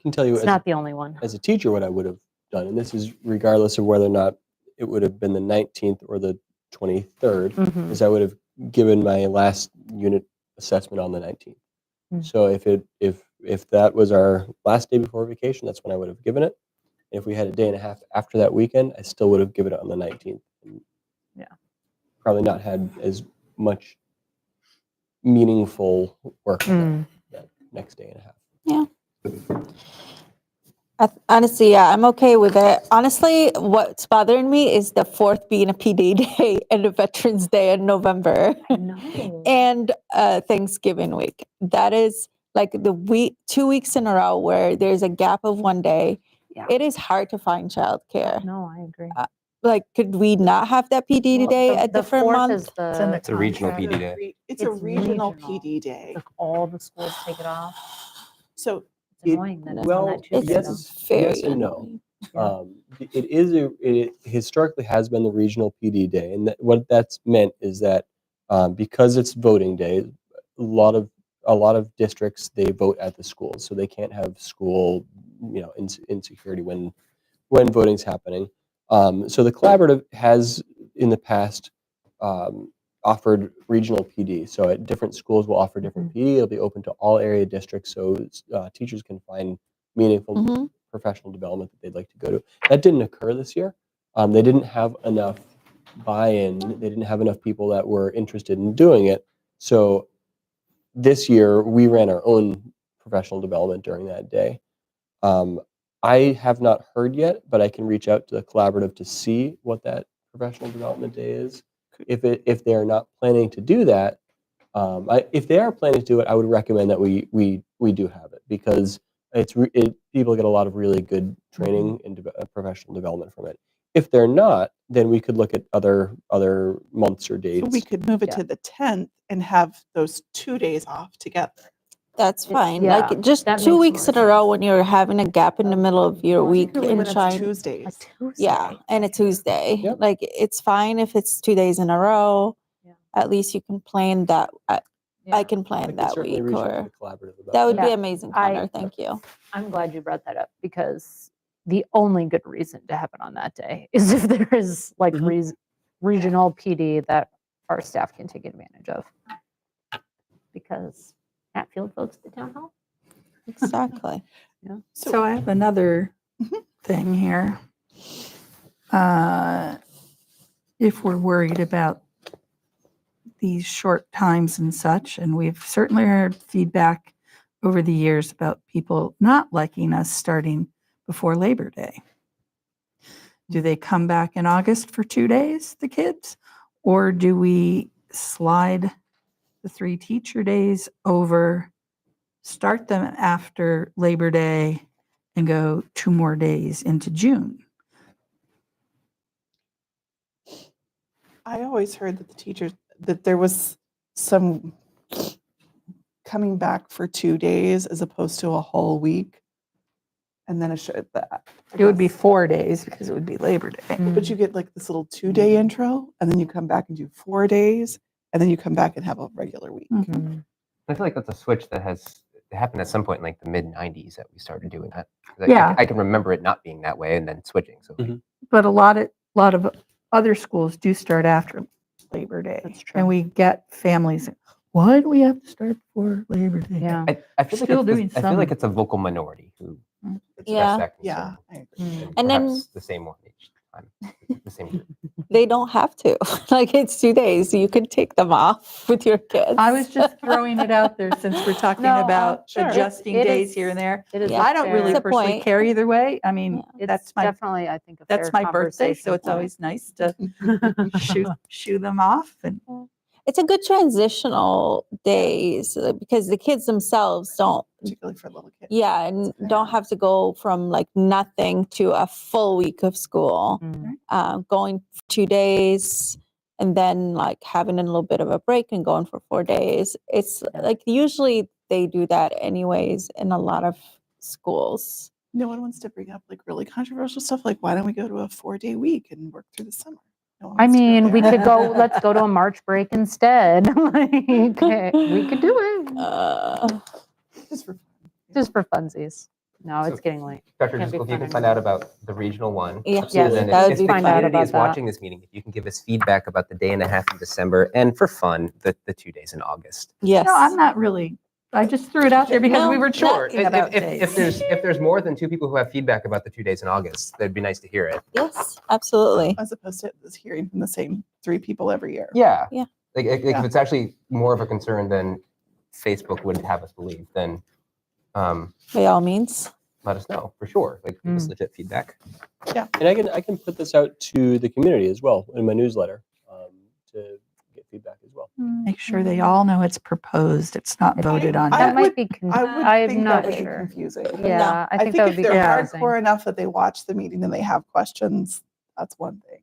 can tell you it's not the only one. as a teacher what I would have done, and this is regardless of whether or not it would have been the 19th or the 23rd, Mhm. is I would have given my last unit assessment on the 19th. Mm. So if that was our last day before vacation, that's when I would have given it. If we had a day and a half after that weekend, I still would have given it on the 19th. And Yeah. probably not had as much meaningful work on that next day and a half. Honestly, yeah, I'm okay with it. Honestly, what's bothering me is the 4th being a PD day and the Veterans Day in November No. and Thanksgiving week. That is like the week, 2 weeks in a row where there's a gap of 1 day. Yeah. It is hard to find childcare. No, I agree. Like, could we not have that PD Well, day the- a the different 4th month? is in the It's a regional contract. PD day. It's a It's regional regional. PD day. Like all the schools take it off. So It's It- annoying that it's on well, that Tuesday. yes, It's very yes and no. annoying. Yeah. It historically has been the regional PD day, and what that's meant is that because it's voting day, a lot of districts, they vote at the schools, so they can't have school, insecurity when voting's happening. So the collaborative has in the past offered regional PD. So at different schools will offer different PD. It'll be open to all area districts, so teachers can find meaningful Mhm. professional development that they'd like to go to. That didn't occur this year. They didn't have enough buy-in. They didn't have enough people that were interested in doing it. So this year we ran our own professional development during that day. I have not heard yet, but I can reach out to the collaborative to see what that professional development day is. If they are not planning to do that, if they are planning to do it, I would recommend that we do have it, because people get a lot of really good training and professional development from it. If they're not, then we could look at other months or dates. So we could move it Yeah. to the 10th and have those 2 days off together. That's fine. yeah, Like just that 2 makes weeks in more a row sense. when you're having a gap in the middle of your week Particularly and when it's trying. Tuesdays. A Tuesday. Yeah, and a Tuesday. Yep. Like it's fine if it's 2 days in a row. Yeah. At least you can plan that. I Yeah. can I plan could that certainly week, reach out to or the collaborative about that would be Yeah, amazing, I- Connor. Thank you. I'm glad you brought that up because the only good reason to have it on that day is if there is like Mhm. regional PD that our staff can take advantage of. Because Hatfield votes the town hall. Exactly. So I have another thing here. If we're worried about these short times and such, and we've certainly heard feedback over the years about people not liking us starting before Labor Day. Do they come back in August for 2 days, the kids? Or do we slide the 3 teacher days over, start them after Labor Day, and go 2 more days into June? I always heard that the teachers, that there was some coming back for 2 days as opposed to a whole week. And then that. It would be 4 days because it would be Labor Day. But you get like this little 2-day intro, and then you come back and do 4 days, and then you come back and have a regular week. Mhm. I feel like that's a switch that has happened at some point in like the mid 90s that we started doing that. Yeah. I can remember it not being that way and then switching. So Mhm. But a lot of other schools do start after Labor Day. That's true. And we get families, why do we have to start before Labor Day? Yeah. I feel Still like doing I feel like some. it's a vocal minority who express Yeah. that concern. Yeah, I agree. And then- perhaps the same one each time. The same group. They don't have to. Like it's 2 days. You can take them off with your kids. I was just throwing it out there since we're talking No, about sure. adjusting It days is- here and there. It is. Yeah. a I don't really fair- It's a personally point. care either way. I mean, It's that's my definitely, I think, a fair that's my birthday, so conversation it's point. always nice to shoo them off. And It's a good transitional days because the kids themselves don't. Particularly for little kids. Yeah, and don't have to go from like nothing to a full week of school. Mm. Going 2 days and then like having a little bit of a break and going for 4 days. It's like usually they do that anyways in a lot of schools. No one wants to bring up like really controversial stuff like, why don't we go to a 4-day week and work through the summer? No one I wants to go mean, we there. could go, let's go to a March break instead. Like, we could do it. Just for fun. Just for funsies. No, it's So- getting late. Dr. Can't be Driscoll, if you fun can find out about the regional one. Yeah. absolutely. Yes, And that if, would if be the find out community about is that. watching this meeting, if you can give us feedback about the day and a half in December and for fun, the 2 days in August. Yes. no, I'm not really, I just threw it out there because we No, were not- talking If, about if, days. if there's more than 2 people who have feedback about the 2 days in August, that'd be nice to hear it. Yes, absolutely. As opposed to us hearing from the same 3 people every year. Yeah. Yeah. Like Yeah. if it's actually more of a concern than Facebook would have us believe, then By all means. let us know for sure. Like give us Mm. legit feedback. And I can put this out to the community as well in my newsletter to get feedback as well. Make sure they all know it's proposed. It's not voted on. I That yet. might would- be, I would I'm think not that would be sure. confusing. Yeah, I I think think that would if be they're confusing. hardcore enough that they watch the meeting and they have questions, that's one thing.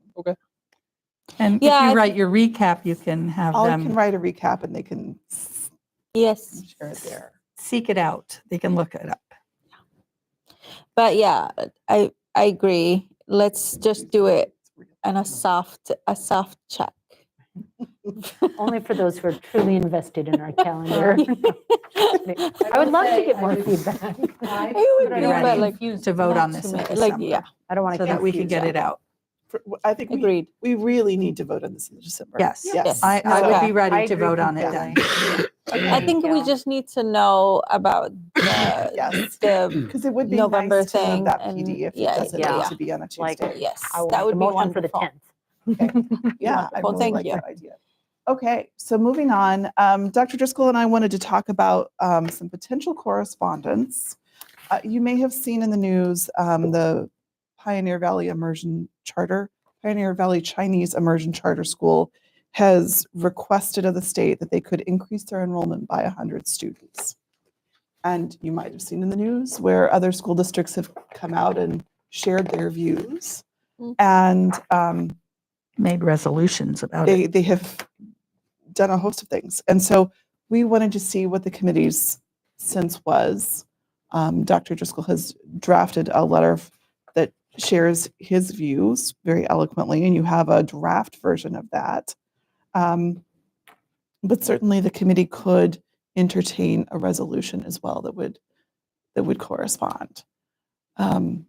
And Yeah, if I you write your recap, you can have All can them write a recap and they can Yes. share it there. seek it out. They can look it up. But yeah, I agree. Let's just do it on a soft check. Only for those who are truly invested in our calendar. I would love to get more feedback. I would But I be, don't wanna but be like confused to vote not on this too in many- December. like, yeah, I don't want to So that we can confuse get it out. I think agreed. we really need to vote on this in December. Yes. Yes. I No, would okay. be ready I to agree vote on it then. completely. I think we just need to know about the, Yes. the Because it would be November nice to thing move that and- PD if yeah, it doesn't yeah. need to be on a Like, Tuesday. yes, I want that would the be motion for the wonderful. 10th. Yeah, I Wonderful, really thank like you. that idea. Okay, so moving on, Dr. Driscoll and I wanted to talk about some potential correspondence. You may have seen in the news the Pioneer Valley Chinese Immersion Charter School has requested of the state that they could increase their enrollment by 100 students. And you might have seen in the news where other school districts have come out and shared their views. And Made resolutions about it. they have done a host of things. And so we wanted to see what the committee's sense was. Dr. Driscoll has drafted a letter that shares his views very eloquently, and you have a draft version of that. But certainly the committee could entertain a resolution as well that would correspond. But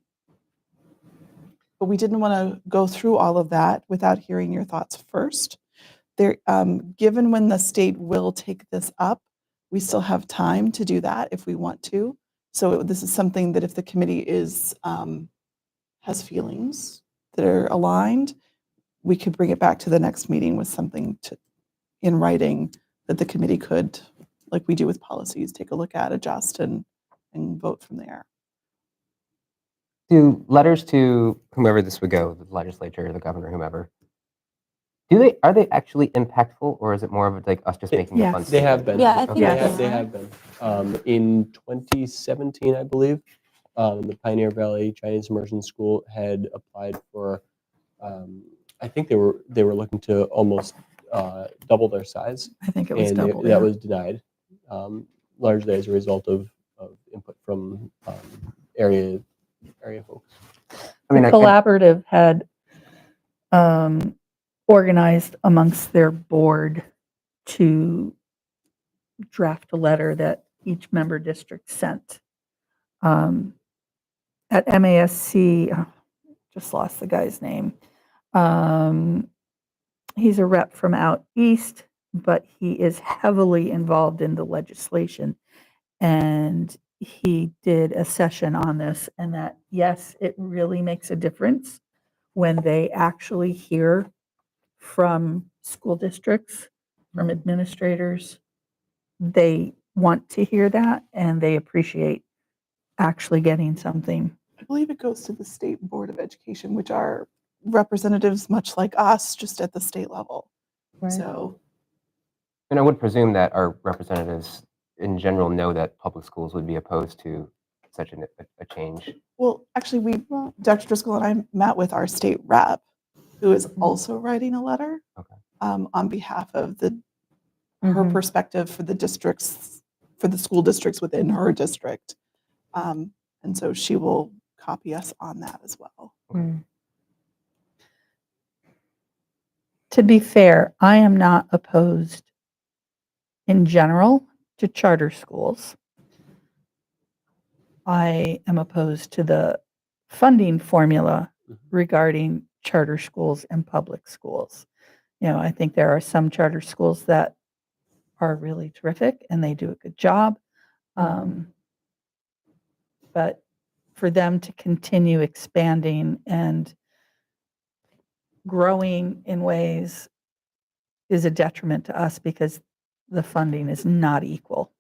we didn't want to go through all of that without hearing your thoughts first. There, given when the state will take this up, we still have time to do that if we want to. So this is something that if the committee has feelings that are aligned, we could bring it back to the next meeting with something in writing that the committee could, like we do with policies, take a look at, adjust, and vote from there. Do letters to whomever this would go, the legislature, the governor, whomever, are they actually impactful, or is it more of like us just making a fun Yes. They have statement? been. Yeah, I think Yes. They have been. In 2017, I believe, the Pioneer Valley Chinese Immersion School had applied for, I think they were looking to almost double their size, I think it was and double. that was denied, largely as a result of input from area folks. I mean, the collaborative had organized amongst their board to draft a letter that each member district sent. At MASC, just lost the guy's name. He's a rep from out east, but he is heavily involved in the legislation. And he did a session on this, and that, yes, it really makes a difference when they actually hear from school districts, from administrators. They want to hear that, and they appreciate actually getting something. I believe it goes to the State Board of Education, which are representatives much like us, just at the state level. Right. So and I would presume that our representatives in general know that public schools would be opposed to such a change. well, actually, Dr. Driscoll and I met with our state rep, who is also writing a letter Okay. on behalf of her perspective for the districts, for the school districts within her district. And so she will copy us on that as well. To be fair, I am not opposed in general to charter schools. I am opposed to the funding formula regarding charter schools and public schools. I think there are some charter schools that are really terrific and they do a good job. But for them to continue expanding and growing in ways is a detriment to us because the funding is not equal.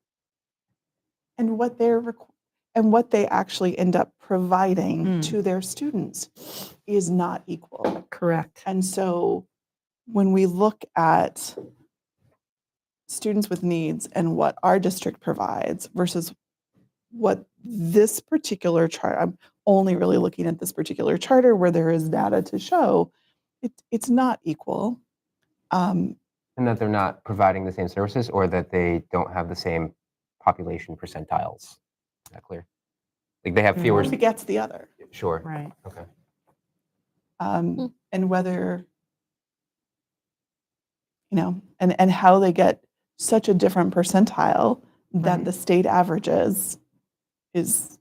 And what they actually end up providing to their students is not equal. Correct. And so when we look at students with needs and what our district provides versus what this particular charter, I'm only really looking at this particular charter where there is data to show it's not equal. And that they're not providing the same services, or that they don't have the same population percentiles. Is that clear? Like they have fewer. One begets the other. Sure. Right. Okay. And whether, and how they get such a different percentile than the state averages is,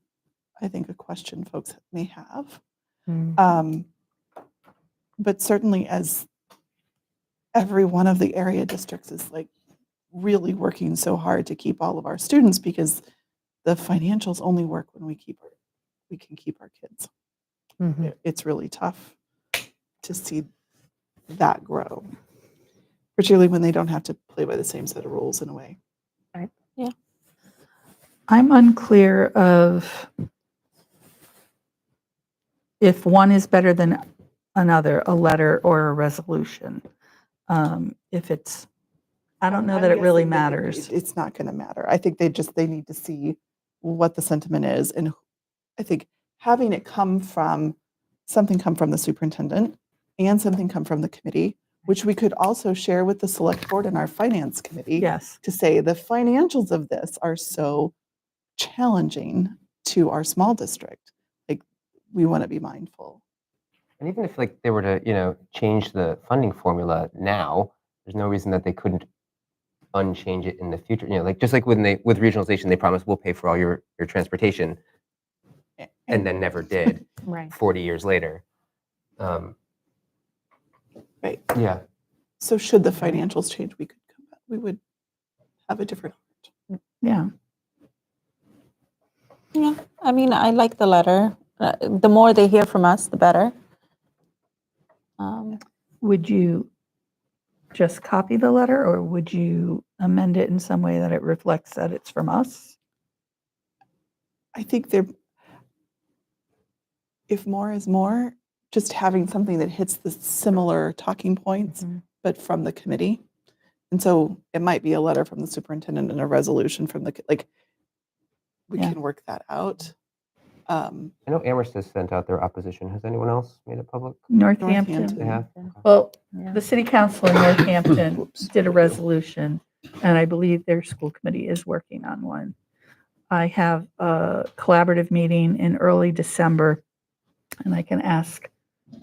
I think, a question folks may have. But certainly as every one of the area districts is like really working so hard to keep all of our students, because the financials only work when we can keep our kids. It's really tough to see that grow, particularly when they don't have to play by the same set of rules in a way. Right. Yeah. I'm unclear of if one is better than another, a letter or a resolution. If it's, I don't know I'm that it really guessing that matters. It's not going to matter. I think they need to see what the sentiment is. And I think having it come from something come from the superintendent and something come from the committee, which we could also share with the select board and our finance committee Yes. to say the financials of this are so challenging to our small district. Like, we want to be mindful. And even if like they were to, change the funding formula now, there's no reason that they couldn't unchange it in the future. Like just like with regionalization, they promised we'll pay for all your transportation, and then never did Right. 40 years later. Right. Yeah. So should the financials change, we would have a different. Yeah. Yeah, I mean, I like the letter. The more they hear from us, the better. Would you just copy the letter or would you amend it in some way that it reflects that it's from us? I think if more is more, just having something that hits the similar talking points, but from the committee. And so it might be a letter from the superintendent and a resolution from we Yeah. can work that out. I know Amherst has sent out their opposition. Has anyone else made it public? Northampton. They have? Well, Yeah. the city council in Northampton Whoops. did a resolution, and I believe their school committee is working on one. I have a collaborative meeting in early December, and I can ask,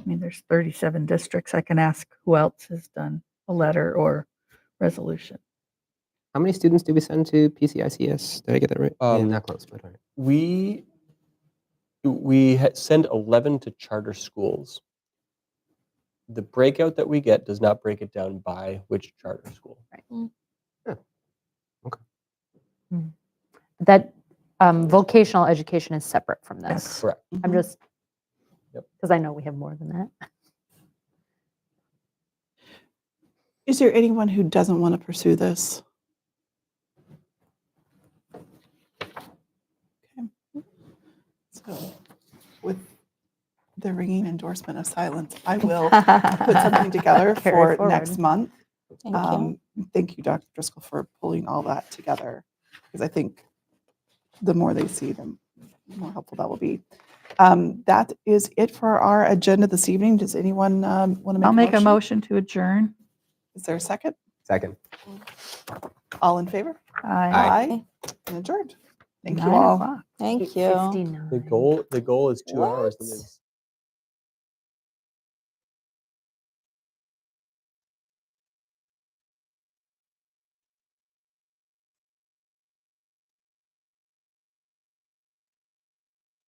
there's 37 districts. I can ask who else has done a letter or resolution. How many students do we send to PCICS? Did I get that right? Not close, but all right. We send 11 to charter schools. The breakout that we get does not break it down by which charter school. That vocational education is separate from this. Correct. I'm just, Yep. because I know we have more than that. Is there anyone who doesn't want to pursue this? Okay. So with the ringing endorsement of silence, I will put something together Carry for next forward. month. Thank you. Thank you, Dr. Driscoll, for pulling all that together, because I think the more they see, the more helpful that will be. That is it for our agenda this evening. Does anyone want to make I'll make a motion to adjourn. Is there a second? Second. All in favor? Aye. And adjourned. Thank you 9 all. o'clock. Thank you. 8:59. The goal is 2 hours. What? and it's